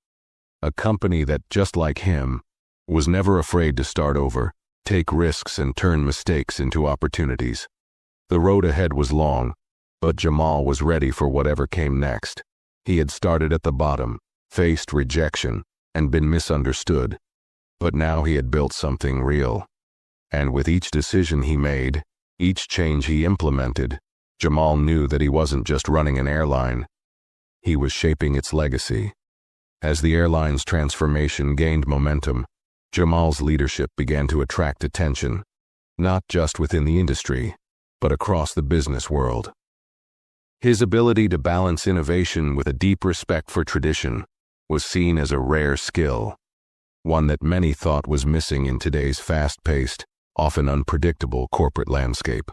A company that, just like him, was never afraid to start over, take risks, and turn mistakes into opportunities. The road ahead was long, but Jamal was ready for whatever came next. He had started at the bottom, faced rejection, and been misunderstood. But now he had built something real. And with each decision he made, each change he implemented, Jamal knew that he wasn't just running an airline. He was shaping its legacy. As the airline's transformation gained momentum, Jamal's leadership began to attract attention, not just within the industry, but across the business world. His ability to balance innovation with a deep respect for tradition was seen as a rare skill, one that many thought was missing in today's fast-paced, often unpredictable corporate landscape,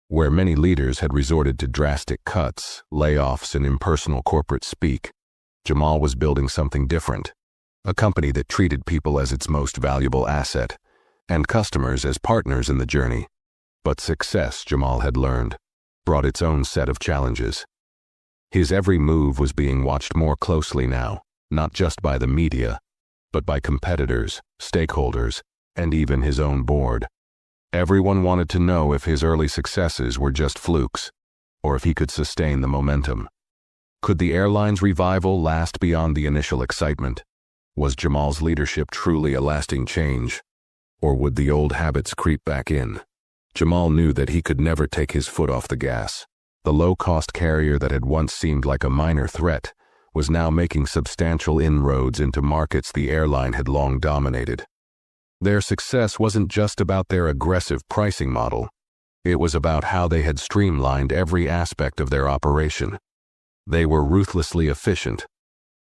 where many leaders had resorted to drastic cuts, layoffs, and impersonal corporate speak. Jamal was building something different, a company that treated people as its most valuable asset, and customers as partners in the journey. But success, Jamal had learned, brought its own set of challenges. His every move was being watched more closely now, not just by the media, but by competitors, stakeholders, and even his own board. Everyone wanted to know if his early successes were just flukes, or if he could sustain the momentum. Could the airline's revival last beyond the initial excitement? Was Jamal's leadership truly a lasting change, or would the old habits creep back in? Jamal knew that he could never take his foot off the gas. The low-cost carrier that had once seemed like a minor threat was now making substantial inroads into markets the airline had long dominated. Their success wasn't just about their aggressive pricing model. It was about how they had streamlined every aspect of their operation. They were ruthlessly efficient,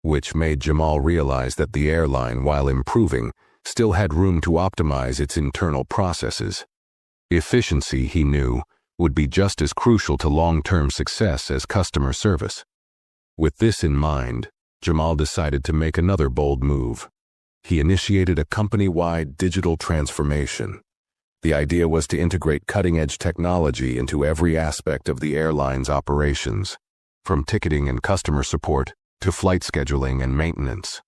which made Jamal realize that the airline, while improving, still had room to optimize its internal processes. Efficiency, he knew, would be just as crucial to long-term success as customer service. With this in mind, Jamal decided to make another bold move. He initiated a company-wide digital transformation. The idea was to integrate cutting-edge technology into every aspect of the airline's operations, from ticketing and customer support to flight scheduling and maintenance.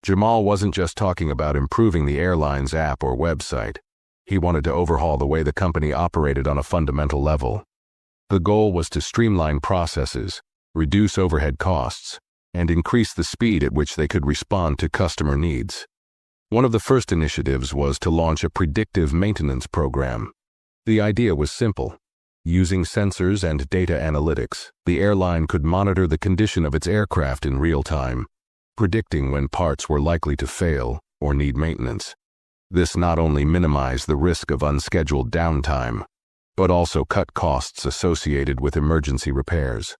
Jamal wasn't just talking about improving the airline's app or website. He wanted to overhaul the way the company operated on a fundamental level. The goal was to streamline processes, reduce overhead costs, and increase the speed at which they could respond to customer needs. One of the first initiatives was to launch a predictive maintenance program. The idea was simple. Using sensors and data analytics, the airline could monitor the condition of its aircraft in real time, predicting when parts were likely to fail or need maintenance. This not only minimized the risk of unscheduled downtime, but also cut costs associated with emergency repairs.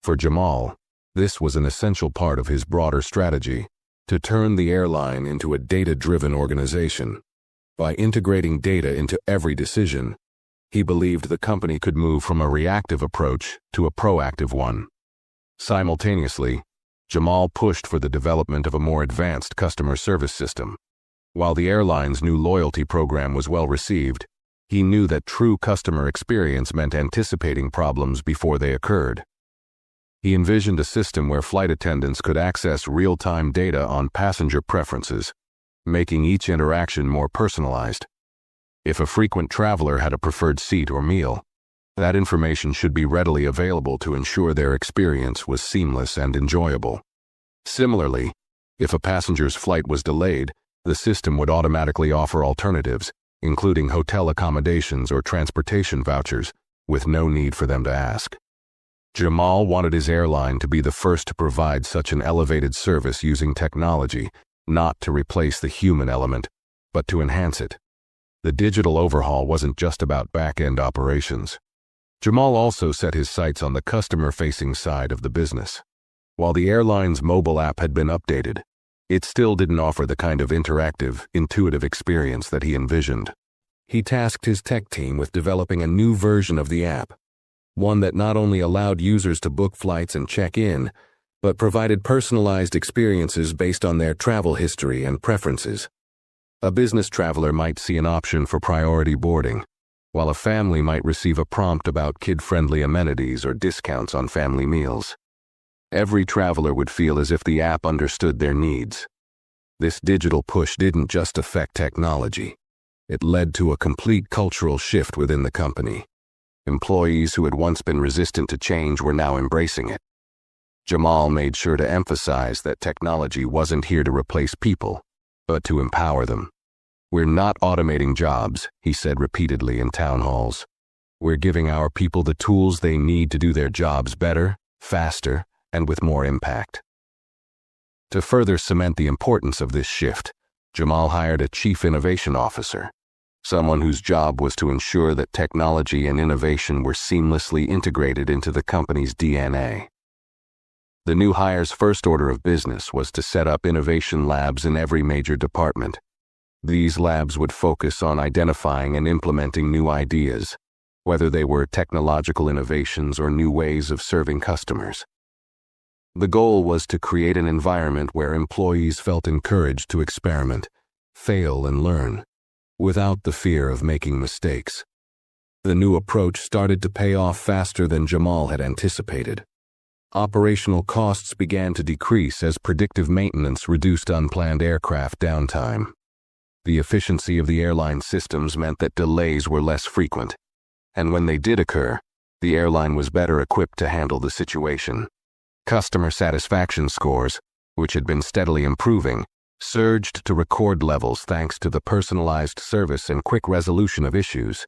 For Jamal, this was an essential part of his broader strategy to turn the airline into a data-driven organization. By integrating data into every decision, he believed the company could move from a reactive approach to a proactive one. Simultaneously, Jamal pushed for the development of a more advanced customer service system. While the airline's new loyalty program was well received, he knew that true customer experience meant anticipating problems before they occurred. He envisioned a system where flight attendants could access real-time data on passenger preferences, making each interaction more personalized. If a frequent traveler had a preferred seat or meal, that information should be readily available to ensure their experience was seamless and enjoyable. Similarly, if a passenger's flight was delayed, the system would automatically offer alternatives, including hotel accommodations or transportation vouchers, with no need for them to ask. Jamal wanted his airline to be the first to provide such an elevated service using technology, not to replace the human element, but to enhance it. The digital overhaul wasn't just about back-end operations. Jamal also set his sights on the customer-facing side of the business. While the airline's mobile app had been updated, it still didn't offer the kind of interactive, intuitive experience that he envisioned. He tasked his tech team with developing a new version of the app, one that not only allowed users to book flights and check in, but provided personalized experiences based on their travel history and preferences. A business traveler might see an option for priority boarding, while a family might receive a prompt about kid-friendly amenities or discounts on family meals. Every traveler would feel as if the app understood their needs. This digital push didn't just affect technology. It led to a complete cultural shift within the company. Employees who had once been resistant to change were now embracing it. Jamal made sure to emphasize that technology wasn't here to replace people, but to empower them. "We're not automating jobs," he said repeatedly in town halls. "We're giving our people the tools they need to do their jobs better, faster, and with more impact." To further cement the importance of this shift, Jamal hired a chief innovation officer, someone whose job was to ensure that technology and innovation were seamlessly integrated into the company's DNA. The new hire's first order of business was to set up innovation labs in every major department. These labs would focus on identifying and implementing new ideas, whether they were technological innovations or new ways of serving customers. The goal was to create an environment where employees felt encouraged to experiment, fail, and learn, without the fear of making mistakes. The new approach started to pay off faster than Jamal had anticipated. Operational costs began to decrease as predictive maintenance reduced unplanned aircraft downtime. The efficiency of the airline systems meant that delays were less frequent, and when they did occur, the airline was better equipped to handle the situation. Customer satisfaction scores, which had been steadily improving, surged to record levels thanks to the personalized service and quick resolution of issues,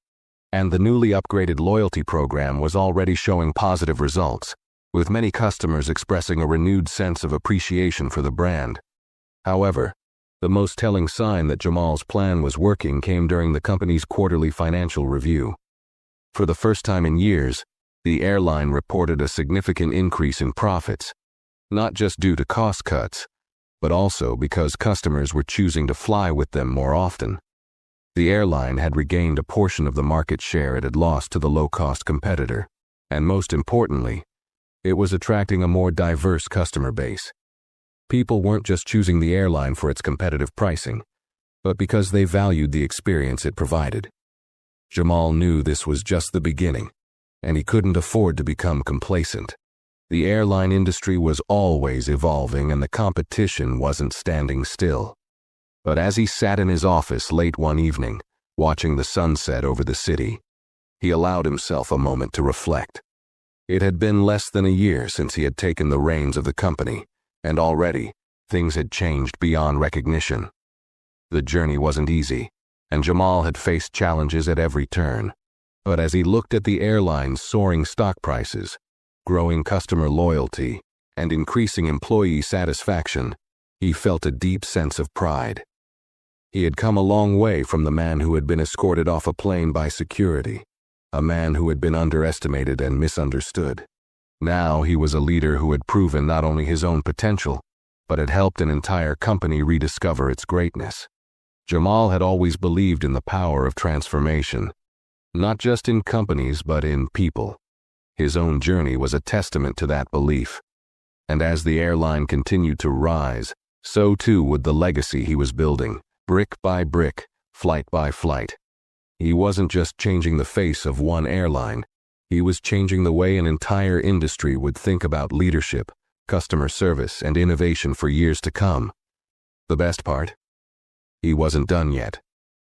and the newly upgraded loyalty program was already showing positive results, with many customers expressing a renewed sense of appreciation for the brand. However, the most telling sign that Jamal's plan was working came during the company's quarterly financial review. For the first time in years, the airline reported a significant increase in profits, not just due to cost cuts, but also because customers were choosing to fly with them more often. The airline had regained a portion of the market share it had lost to the low-cost competitor, and most importantly, it was attracting a more diverse customer base. People weren't just choosing the airline for its competitive pricing, but because they valued the experience it provided. Jamal knew this was just the beginning, and he couldn't afford to become complacent. The airline industry was always evolving and the competition wasn't standing still. But as he sat in his office late one evening, watching the sunset over the city, he allowed himself a moment to reflect. It had been less than a year since he had taken the reins of the company, and already, things had changed beyond recognition. The journey wasn't easy, and Jamal had faced challenges at every turn. But as he looked at the airline's soaring stock prices, growing customer loyalty, and increasing employee satisfaction, He felt a deep sense of pride. He had come a long way from the man who had been escorted off a plane by security, a man who had been underestimated and misunderstood. Now he was a leader who had proven not only his own potential, but had helped an entire company rediscover its greatness. Jamal had always believed in the power of transformation, not just in companies but in people. His own journey was a testament to that belief. And as the airline continued to rise, so too would the legacy he was building, brick by brick, flight by flight. He wasn't just changing the face of one airline, he was changing the way an entire industry would think about leadership, customer service, and innovation for years to come. The best part? He wasn't done yet.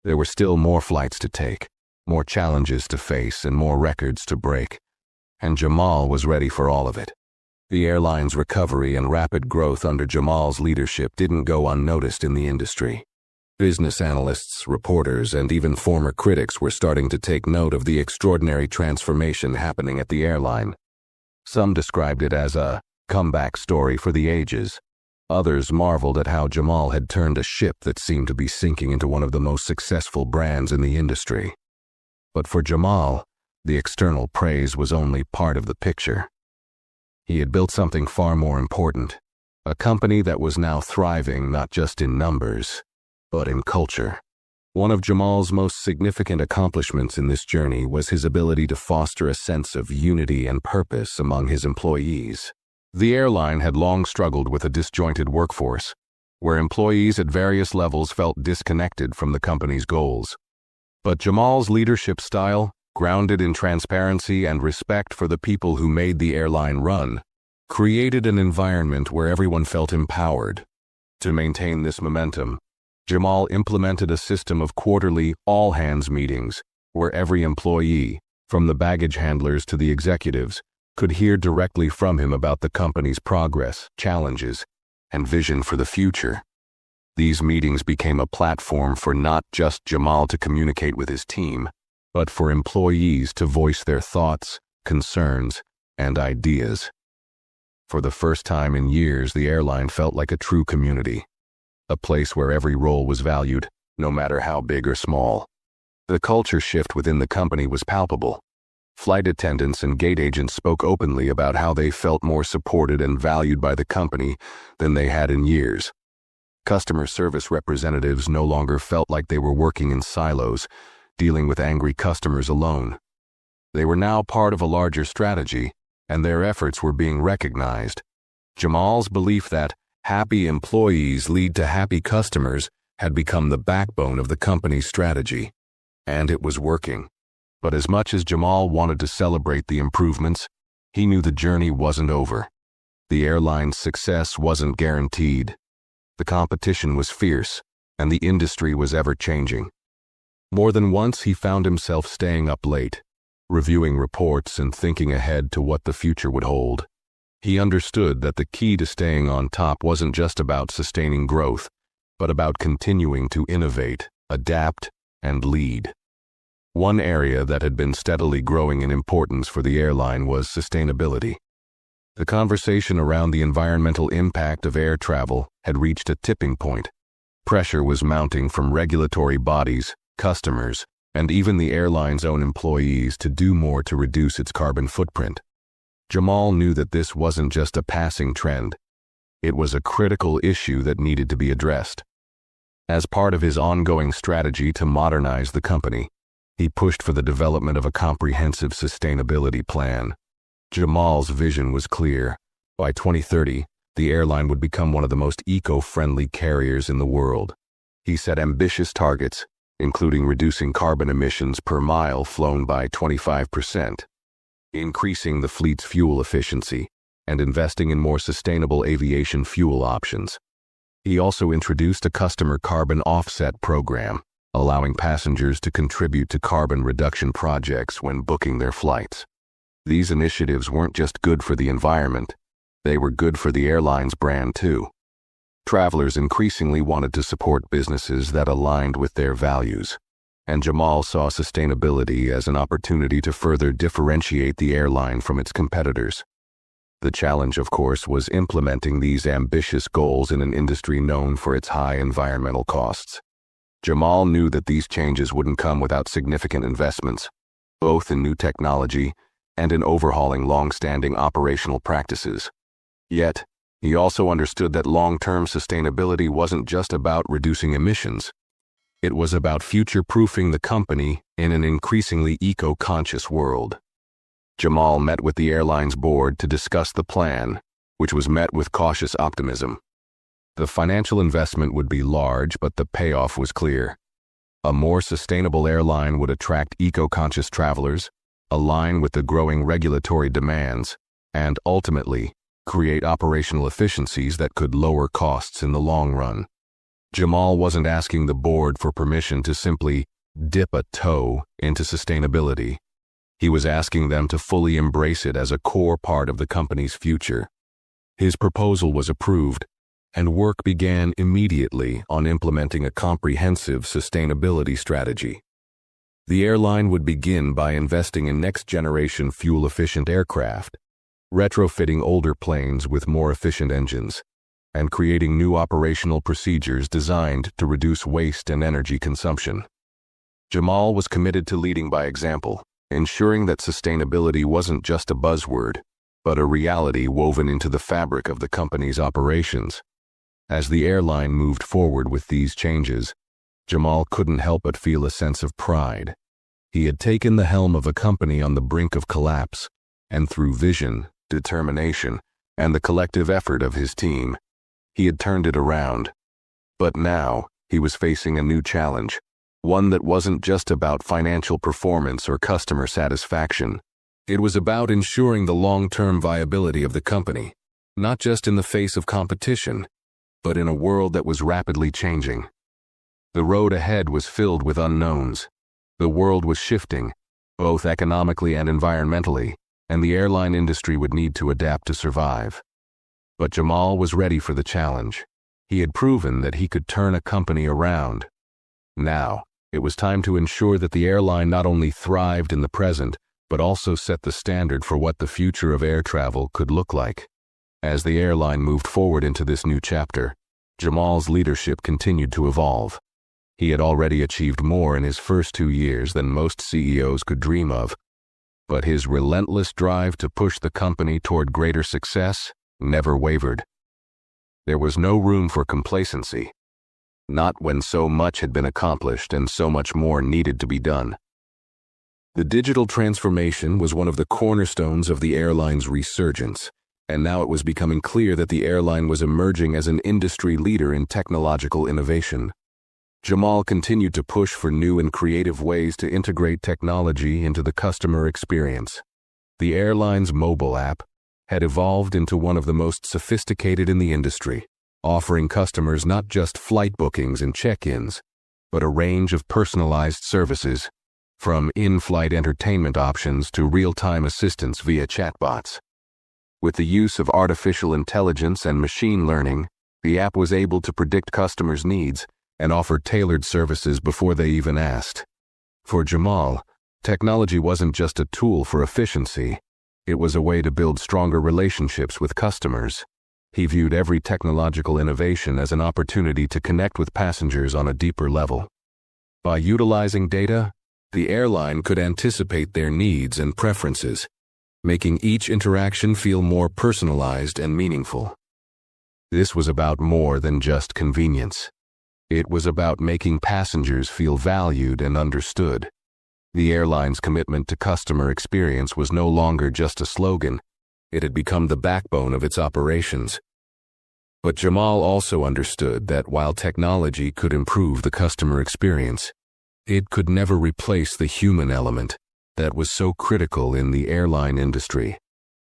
There were still more flights to take, more challenges to face, and more records to break. And Jamal was ready for all of it. The airline's recovery and rapid growth under Jamal's leadership didn't go unnoticed in the industry. Business analysts, reporters, and even former critics were starting to take note of the extraordinary transformation happening at the airline. Some described it as a comeback story for the ages. Others marveled at how Jamal had turned a ship that seemed to be sinking into one of the most successful brands in the industry. But for Jamal, the external praise was only part of the picture. He had built something far more important, a company that was now thriving not just in numbers, but in culture. One of Jamal's most significant accomplishments in this journey was his ability to foster a sense of unity and purpose among his employees. The airline had long struggled with a disjointed workforce, where employees at various levels felt disconnected from the company's goals. But Jamal's leadership style, grounded in transparency and respect for the people who made the airline run, created an environment where everyone felt empowered. To maintain this momentum, Jamal implemented a system of quarterly all-hands meetings where every employee, from the baggage handlers to the executives, could hear directly from him about the company's progress, challenges, and vision for the future. These meetings became a platform for not just Jamal to communicate with his team, but for employees to voice their thoughts, concerns, and ideas. For the first time in years, the airline felt like a true community, a place where every role was valued, no matter how big or small. The culture shift within the company was palpable. Flight attendants and gate agents spoke openly about how they felt more supported and valued by the company than they had in years. Customer service representatives no longer felt like they were working in silos, dealing with angry customers alone. They were now part of a larger strategy, and their efforts were being recognized. Jamal's belief that happy employees lead to happy customers had become the backbone of the company's strategy. And it was working. But as much as Jamal wanted to celebrate the improvements, he knew the journey wasn't over. The airline's success wasn't guaranteed. The competition was fierce, and the industry was ever-changing. More than once he found himself staying up late, reviewing reports and thinking ahead to what the future would hold. He understood that the key to staying on top wasn't just about sustaining growth, but about continuing to innovate, adapt, and lead. One area that had been steadily growing in importance for the airline was sustainability. The conversation around the environmental impact of air travel had reached a tipping point. Pressure was mounting from regulatory bodies, customers, and even the airline's own employees to do more to reduce its carbon footprint. Jamal knew that this wasn't just a passing trend. It was a critical issue that needed to be addressed. As part of his ongoing strategy to modernize the company, he pushed for the development of a comprehensive sustainability plan. Jamal's vision was clear. By 2030, the airline would become one of the most eco-friendly carriers in the world. He set ambitious targets, including reducing carbon emissions per mile flown by 25%, increasing the fleet's fuel efficiency, and investing in more sustainable aviation fuel options. He also introduced a customer carbon offset program, allowing passengers to contribute to carbon reduction projects when booking their flights. These initiatives weren't just good for the environment, they were good for the airline's brand too. Travelers increasingly wanted to support businesses that aligned with their values, and Jamal saw sustainability as an opportunity to further differentiate the airline from its competitors. The challenge, of course, was implementing these ambitious goals in an industry known for its high environmental costs. Jamal knew that these changes wouldn't come without significant investments, both in new technology and in overhauling long-standing operational practices. Yet, he also understood that long-term sustainability wasn't just about reducing emissions. It was about future-proofing the company in an increasingly eco-conscious world. Jamal met with the airline's board to discuss the plan, which was met with cautious optimism. The financial investment would be large, but the payoff was clear. A more sustainable airline would attract eco-conscious travelers, align with the growing regulatory demands, and ultimately create operational efficiencies that could lower costs in the long run. Jamal wasn't asking the board for permission to simply dip a toe into sustainability. He was asking them to fully embrace it as a core part of the company's future. His proposal was approved, and work began immediately on implementing a comprehensive sustainability strategy. The airline would begin by investing in next-generation fuel-efficient aircraft, retrofitting older planes with more efficient engines, and creating new operational procedures designed to reduce waste and energy consumption. Jamal was committed to leading by example, ensuring that sustainability wasn't just a buzzword, but a reality woven into the fabric of the company's operations. As the airline moved forward with these changes, Jamal couldn't help but feel a sense of pride. He had taken the helm of a company on the brink of collapse, and through vision, determination, and the collective effort of his team, he had turned it around. But now, he was facing a new challenge, one that wasn't just about financial performance or customer satisfaction. It was about ensuring the long-term viability of the company, not just in the face of competition, but in a world that was rapidly changing. The road ahead was filled with unknowns. The world was shifting, both economically and environmentally, and the airline industry would need to adapt to survive. But Jamal was ready for the challenge. He had proven that he could turn a company around. Now, it was time to ensure that the airline not only thrived in the present, but also set the standard for what the future of air travel could look like. As the airline moved forward into this new chapter, Jamal's leadership continued to evolve. He had already achieved more in his first 2 years than most CEOs could dream of, but his relentless drive to push the company toward greater success never wavered. There was no room for complacency, not when so much had been accomplished and so much more needed to be done. The digital transformation was one of the cornerstones of the airline's resurgence, and now it was becoming clear that the airline was emerging as an industry leader in technological innovation. Jamal continued to push for new and creative ways to integrate technology into the customer experience. The airline's mobile app had evolved into one of the most sophisticated in the industry, offering customers not just flight bookings and check-ins, but a range of personalized services, from in-flight entertainment options to real-time assistance via chatbots. With the use of artificial intelligence and machine learning, the app was able to predict customers' needs and offer tailored services before they even asked. For Jamal, technology wasn't just a tool for efficiency, it was a way to build stronger relationships with customers. He viewed every technological innovation as an opportunity to connect with passengers on a deeper level. By utilizing data, the airline could anticipate their needs and preferences, making each interaction feel more personalized and meaningful. This was about more than just convenience. It was about making passengers feel valued and understood. The airline's commitment to customer experience was no longer just a slogan. It had become the backbone of its operations. But Jamal also understood that while technology could improve the customer experience, it could never replace the human element that was so critical in the airline industry.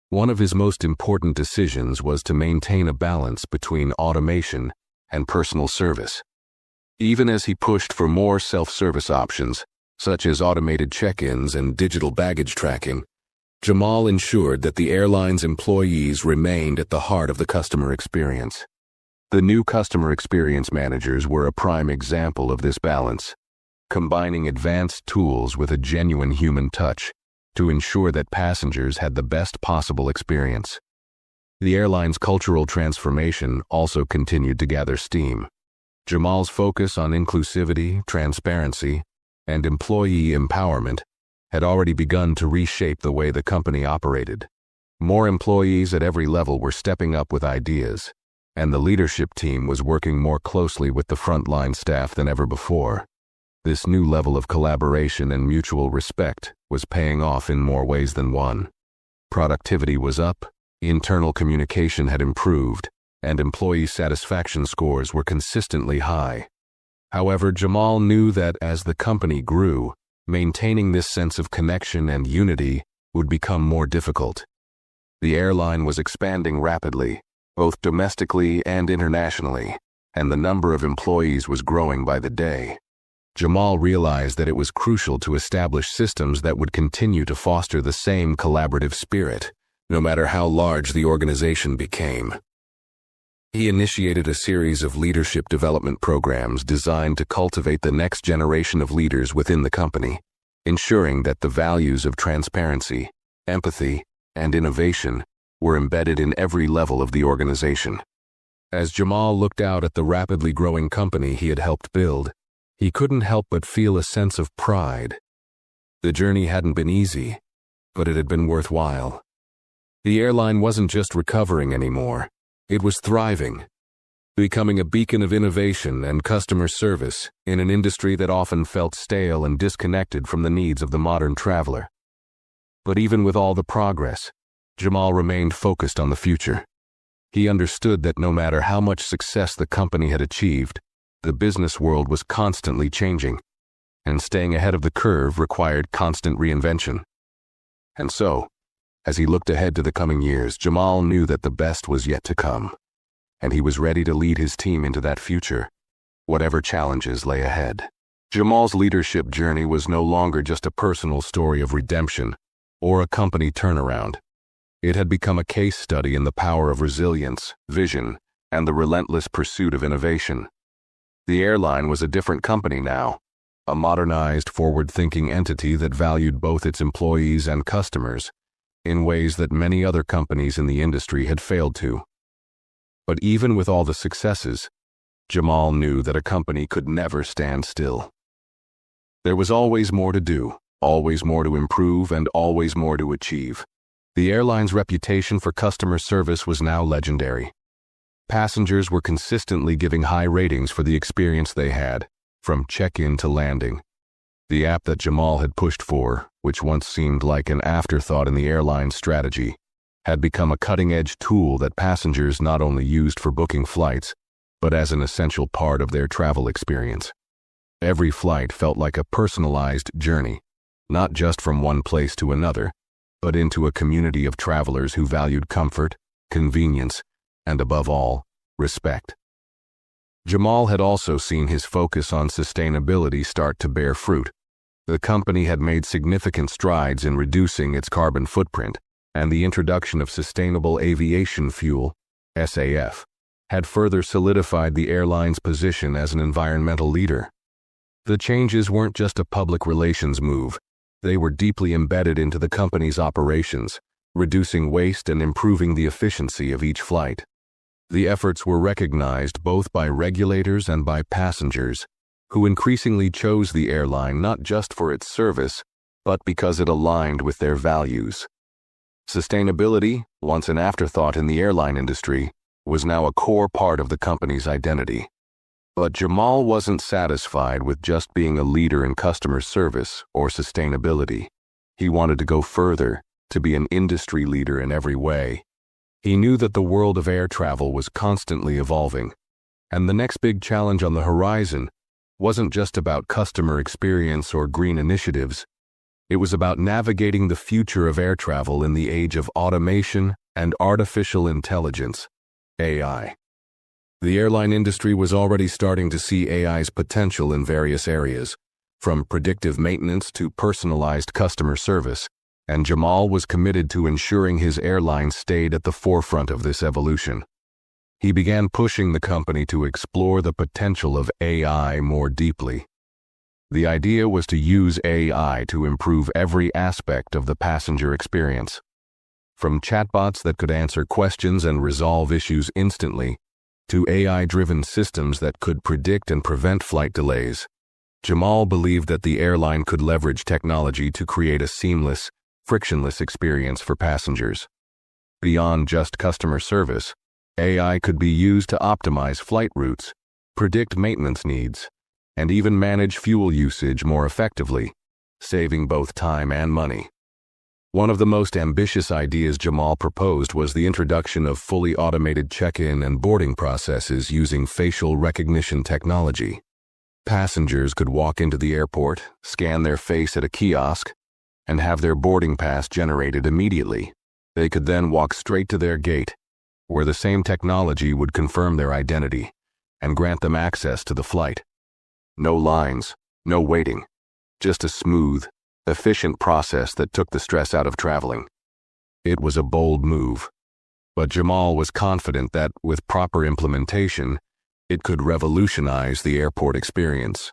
One of his most important decisions was to maintain a balance between automation and personal service. Even as he pushed for more self-service options, such as automated check-ins and digital baggage tracking, Jamal ensured that the airline's employees remained at the heart of the customer experience. The new customer experience managers were a prime example of this balance, combining advanced tools with a genuine human touch to ensure that passengers had the best possible experience. The airline's cultural transformation also continued to gather steam. Jamal's focus on inclusivity, transparency, and employee empowerment had already begun to reshape the way the company operated. More employees at every level were stepping up with ideas, and the leadership team was working more closely with the frontline staff than ever before. This new level of collaboration and mutual respect was paying off in more ways than one. Productivity was up, internal communication had improved, and employee satisfaction scores were consistently high. However, Jamal knew that as the company grew, maintaining this sense of connection and unity would become more difficult. The airline was expanding rapidly, both domestically and internationally, and the number of employees was growing by the day. Jamal realized that it was crucial to establish systems that would continue to foster the same collaborative spirit, no matter how large the organization became. He initiated a series of leadership development programs designed to cultivate the next generation of leaders within the company, ensuring that the values of transparency, empathy, and innovation were embedded in every level of the organization. As Jamal looked out at the rapidly growing company he had helped build, he couldn't help but feel a sense of pride. The journey hadn't been easy, but it had been worthwhile. The airline wasn't just recovering anymore. It was thriving, becoming a beacon of innovation and customer service in an industry that often felt stale and disconnected from the needs of the modern traveler. But even with all the progress, Jamal remained focused on the future. He understood that no matter how much success the company had achieved, the business world was constantly changing, and staying ahead of the curve required constant reinvention. And so, as he looked ahead to the coming years, Jamal knew that the best was yet to come, and he was ready to lead his team into that future, whatever challenges lay ahead. Jamal's leadership journey was no longer just a personal story of redemption or a company turnaround. It had become a case study in the power of resilience, vision, and the relentless pursuit of innovation. The airline was a different company now, a modernized, forward-thinking entity that valued both its employees and customers in ways that many other companies in the industry had failed to. But even with all the successes, Jamal knew that a company could never stand still. There was always more to do, always more to improve, and always more to achieve. The airline's reputation for customer service was now legendary. Passengers were consistently giving high ratings for the experience they had, from check-in to landing. The app that Jamal had pushed for, which once seemed like an afterthought in the airline's strategy, had become a cutting-edge tool that passengers not only used for booking flights, but as an essential part of their travel experience. Every flight felt like a personalized journey, not just from one place to another, but into a community of travelers who valued comfort, convenience, and above all, respect. Jamal had also seen his focus on sustainability start to bear fruit. The company had made significant strides in reducing its carbon footprint, and the introduction of sustainable aviation fuel, SAF, had further solidified the airline's position as an environmental leader. The changes weren't just a public relations move, they were deeply embedded into the company's operations, reducing waste and improving the efficiency of each flight. The efforts were recognized both by regulators and by passengers, who increasingly chose the airline not just for its service, but because it aligned with their values. Sustainability, once an afterthought in the airline industry, was now a core part of the company's identity. But Jamal wasn't satisfied with just being a leader in customer service or sustainability. He wanted to go further, to be an industry leader in every way. He knew that the world of air travel was constantly evolving, and the next big challenge on the horizon wasn't just about customer experience or green initiatives. It was about navigating the future of air travel in the age of automation and artificial intelligence, AI. The airline industry was already starting to see AI's potential in various areas, from predictive maintenance to personalized customer service, and Jamal was committed to ensuring his airline stayed at the forefront of this evolution. He began pushing the company to explore the potential of AI more deeply. The idea was to use AI to improve every aspect of the passenger experience. From chatbots that could answer questions and resolve issues instantly, to AI-driven systems that could predict and prevent flight delays, Jamal believed that the airline could leverage technology to create a seamless, frictionless experience for passengers. Beyond just customer service, AI could be used to optimize flight routes, predict maintenance needs, and even manage fuel usage more effectively, saving both time and money. One of the most ambitious ideas Jamal proposed was the introduction of fully automated check-in and boarding processes using facial recognition technology. Passengers could walk into the airport, scan their face at a kiosk, and have their boarding pass generated immediately. They could then walk straight to their gate, where the same technology would confirm their identity and grant them access to the flight. No lines, no waiting, just a smooth, efficient process that took the stress out of traveling. It was a bold move, but Jamal was confident that, with proper implementation, it could revolutionize the airport experience.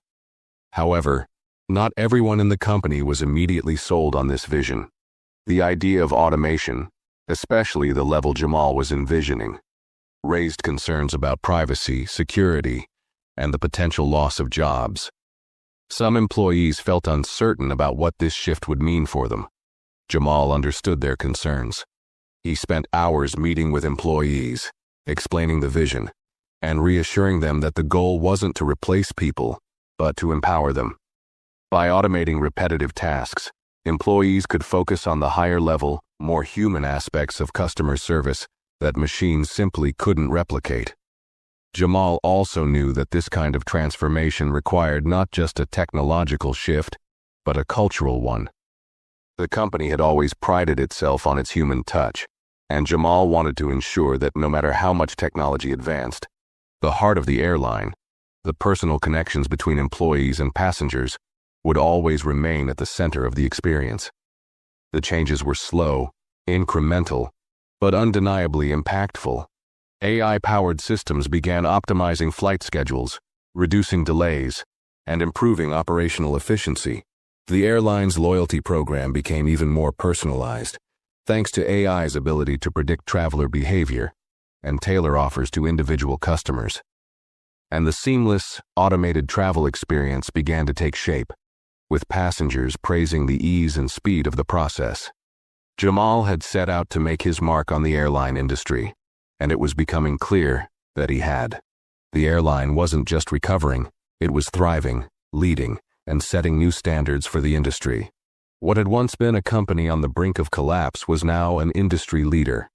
However, not everyone in the company was immediately sold on this vision. The idea of automation, especially the level Jamal was envisioning, raised concerns about privacy, security, and the potential loss of jobs. Some employees felt uncertain about what this shift would mean for them. Jamal understood their concerns. He spent hours meeting with employees, explaining the vision, and reassuring them that the goal wasn't to replace people, but to empower them. By automating repetitive tasks, employees could focus on the higher-level, more human aspects of customer service that machines simply couldn't replicate. Jamal also knew that this kind of transformation required not just a technological shift, but a cultural one. The company had always prided itself on its human touch, and Jamal wanted to ensure that no matter how much technology advanced, the heart of the airline, the personal connections between employees and passengers, would always remain at the center of the experience. The changes were slow, incremental, but undeniably impactful. AI-powered systems began optimizing flight schedules, reducing delays, and improving operational efficiency. The airline's loyalty program became even more personalized, thanks to AI's ability to predict traveler behavior and tailor offers to individual customers. And the seamless, automated travel experience began to take shape, with passengers praising the ease and speed of the process. Jamal had set out to make his mark on the airline industry, and it was becoming clear that he had. The airline wasn't just recovering, it was thriving, leading, and setting new standards for the industry. What had once been a company on the brink of collapse was now an industry leader,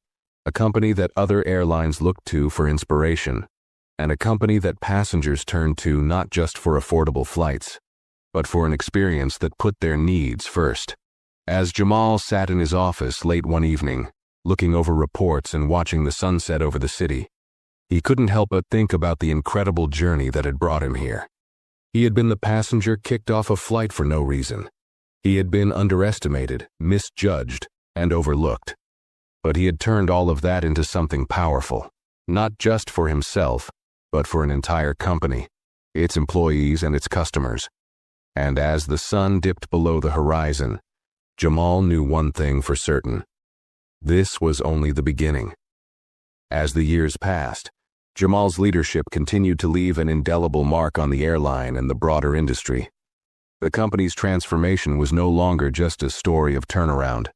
a company that other airlines looked to for inspiration, and a company that passengers turned to not just for affordable flights, but for an experience that put their needs first. As Jamal sat in his office late one evening, looking over reports and watching the sunset over the city, he couldn't help but think about the incredible journey that had brought him here. He had been the passenger kicked off a flight for no reason. He had been underestimated, misjudged, and overlooked. But he had turned all of that into something powerful, not just for himself, but for an entire company, its employees and its customers. And as the sun dipped below the horizon, Jamal knew one thing for certain. This was only the beginning. As the years passed, Jamal's leadership continued to leave an indelible mark on the airline and the broader industry. The company's transformation was no longer just a story of turnaround.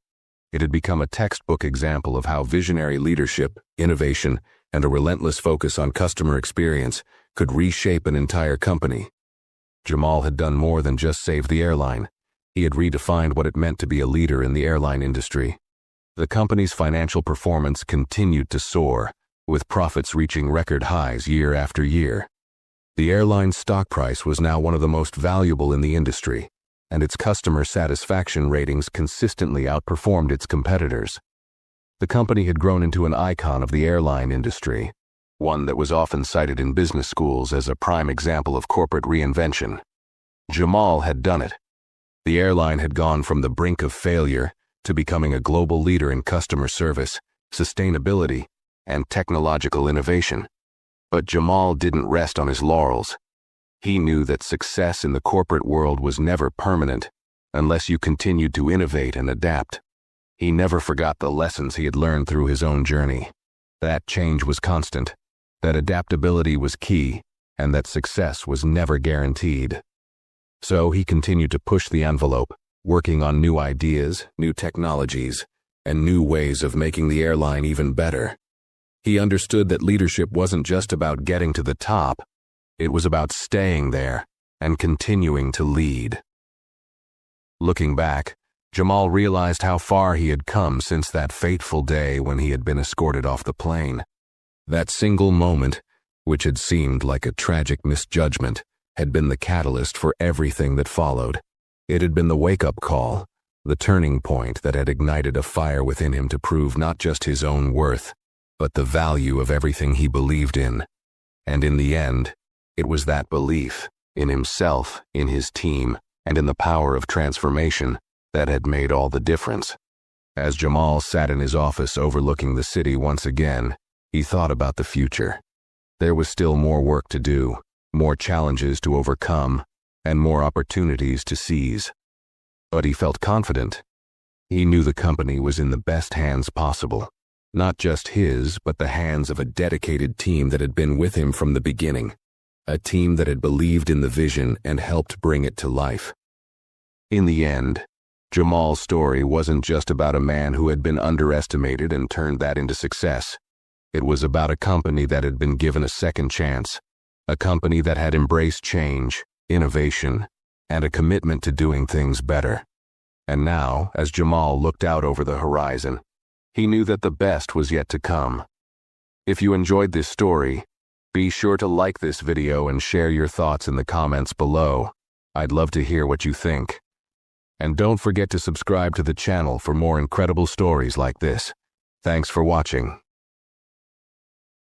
It had become a textbook example of how visionary leadership, innovation, and a relentless focus on customer experience could reshape an entire company. Jamal had done more than just save the airline. He had redefined what it meant to be a leader in the airline industry. The company's financial performance continued to soar, with profits reaching record highs year after year. The airline's stock price was now one of the most valuable in the industry, and its customer satisfaction ratings consistently outperformed its competitors. The company had grown into an icon of the airline industry, one that was often cited in business schools as a prime example of corporate reinvention. Jamal had done it. The airline had gone from the brink of failure to becoming a global leader in customer service, sustainability, and technological innovation. But Jamal didn't rest on his laurels. He knew that success in the corporate world was never permanent unless you continued to innovate and adapt. He never forgot the lessons he had learned through his own journey. That change was constant, that adaptability was key, and that success was never guaranteed. So he continued to push the envelope, working on new ideas, new technologies, and new ways of making the airline even better. He understood that leadership wasn't just about getting to the top, it was about staying there and continuing to lead. Looking back, Jamal realized how far he had come since that fateful day when he had been escorted off the plane. That single moment, which had seemed like a tragic misjudgment, had been the catalyst for everything that followed. It had been the wake-up call, the turning point that had ignited a fire within him to prove not just his own worth, but the value of everything he believed in. And in the end, it was that belief, in himself, in his team, and in the power of transformation, that had made all the difference. As Jamal sat in his office overlooking the city once again, he thought about the future. There was still more work to do, more challenges to overcome, and more opportunities to seize. But he felt confident. He knew the company was in the best hands possible. Not just his, but the hands of a dedicated team that had been with him from the beginning. A team that had believed in the vision and helped bring it to life. In the end, Jamal's story wasn't just about a man who had been underestimated and turned that into success. It was about a company that had been given a second chance, a company that had embraced change, innovation, and a commitment to doing things better. And now, as Jamal looked out over the horizon, he knew that the best was yet to come. If you enjoyed this story, be sure to like this video and share your thoughts in the comments below. I'd love to hear what you think. And don't forget to subscribe to the channel for more incredible stories like this. Thanks for watching.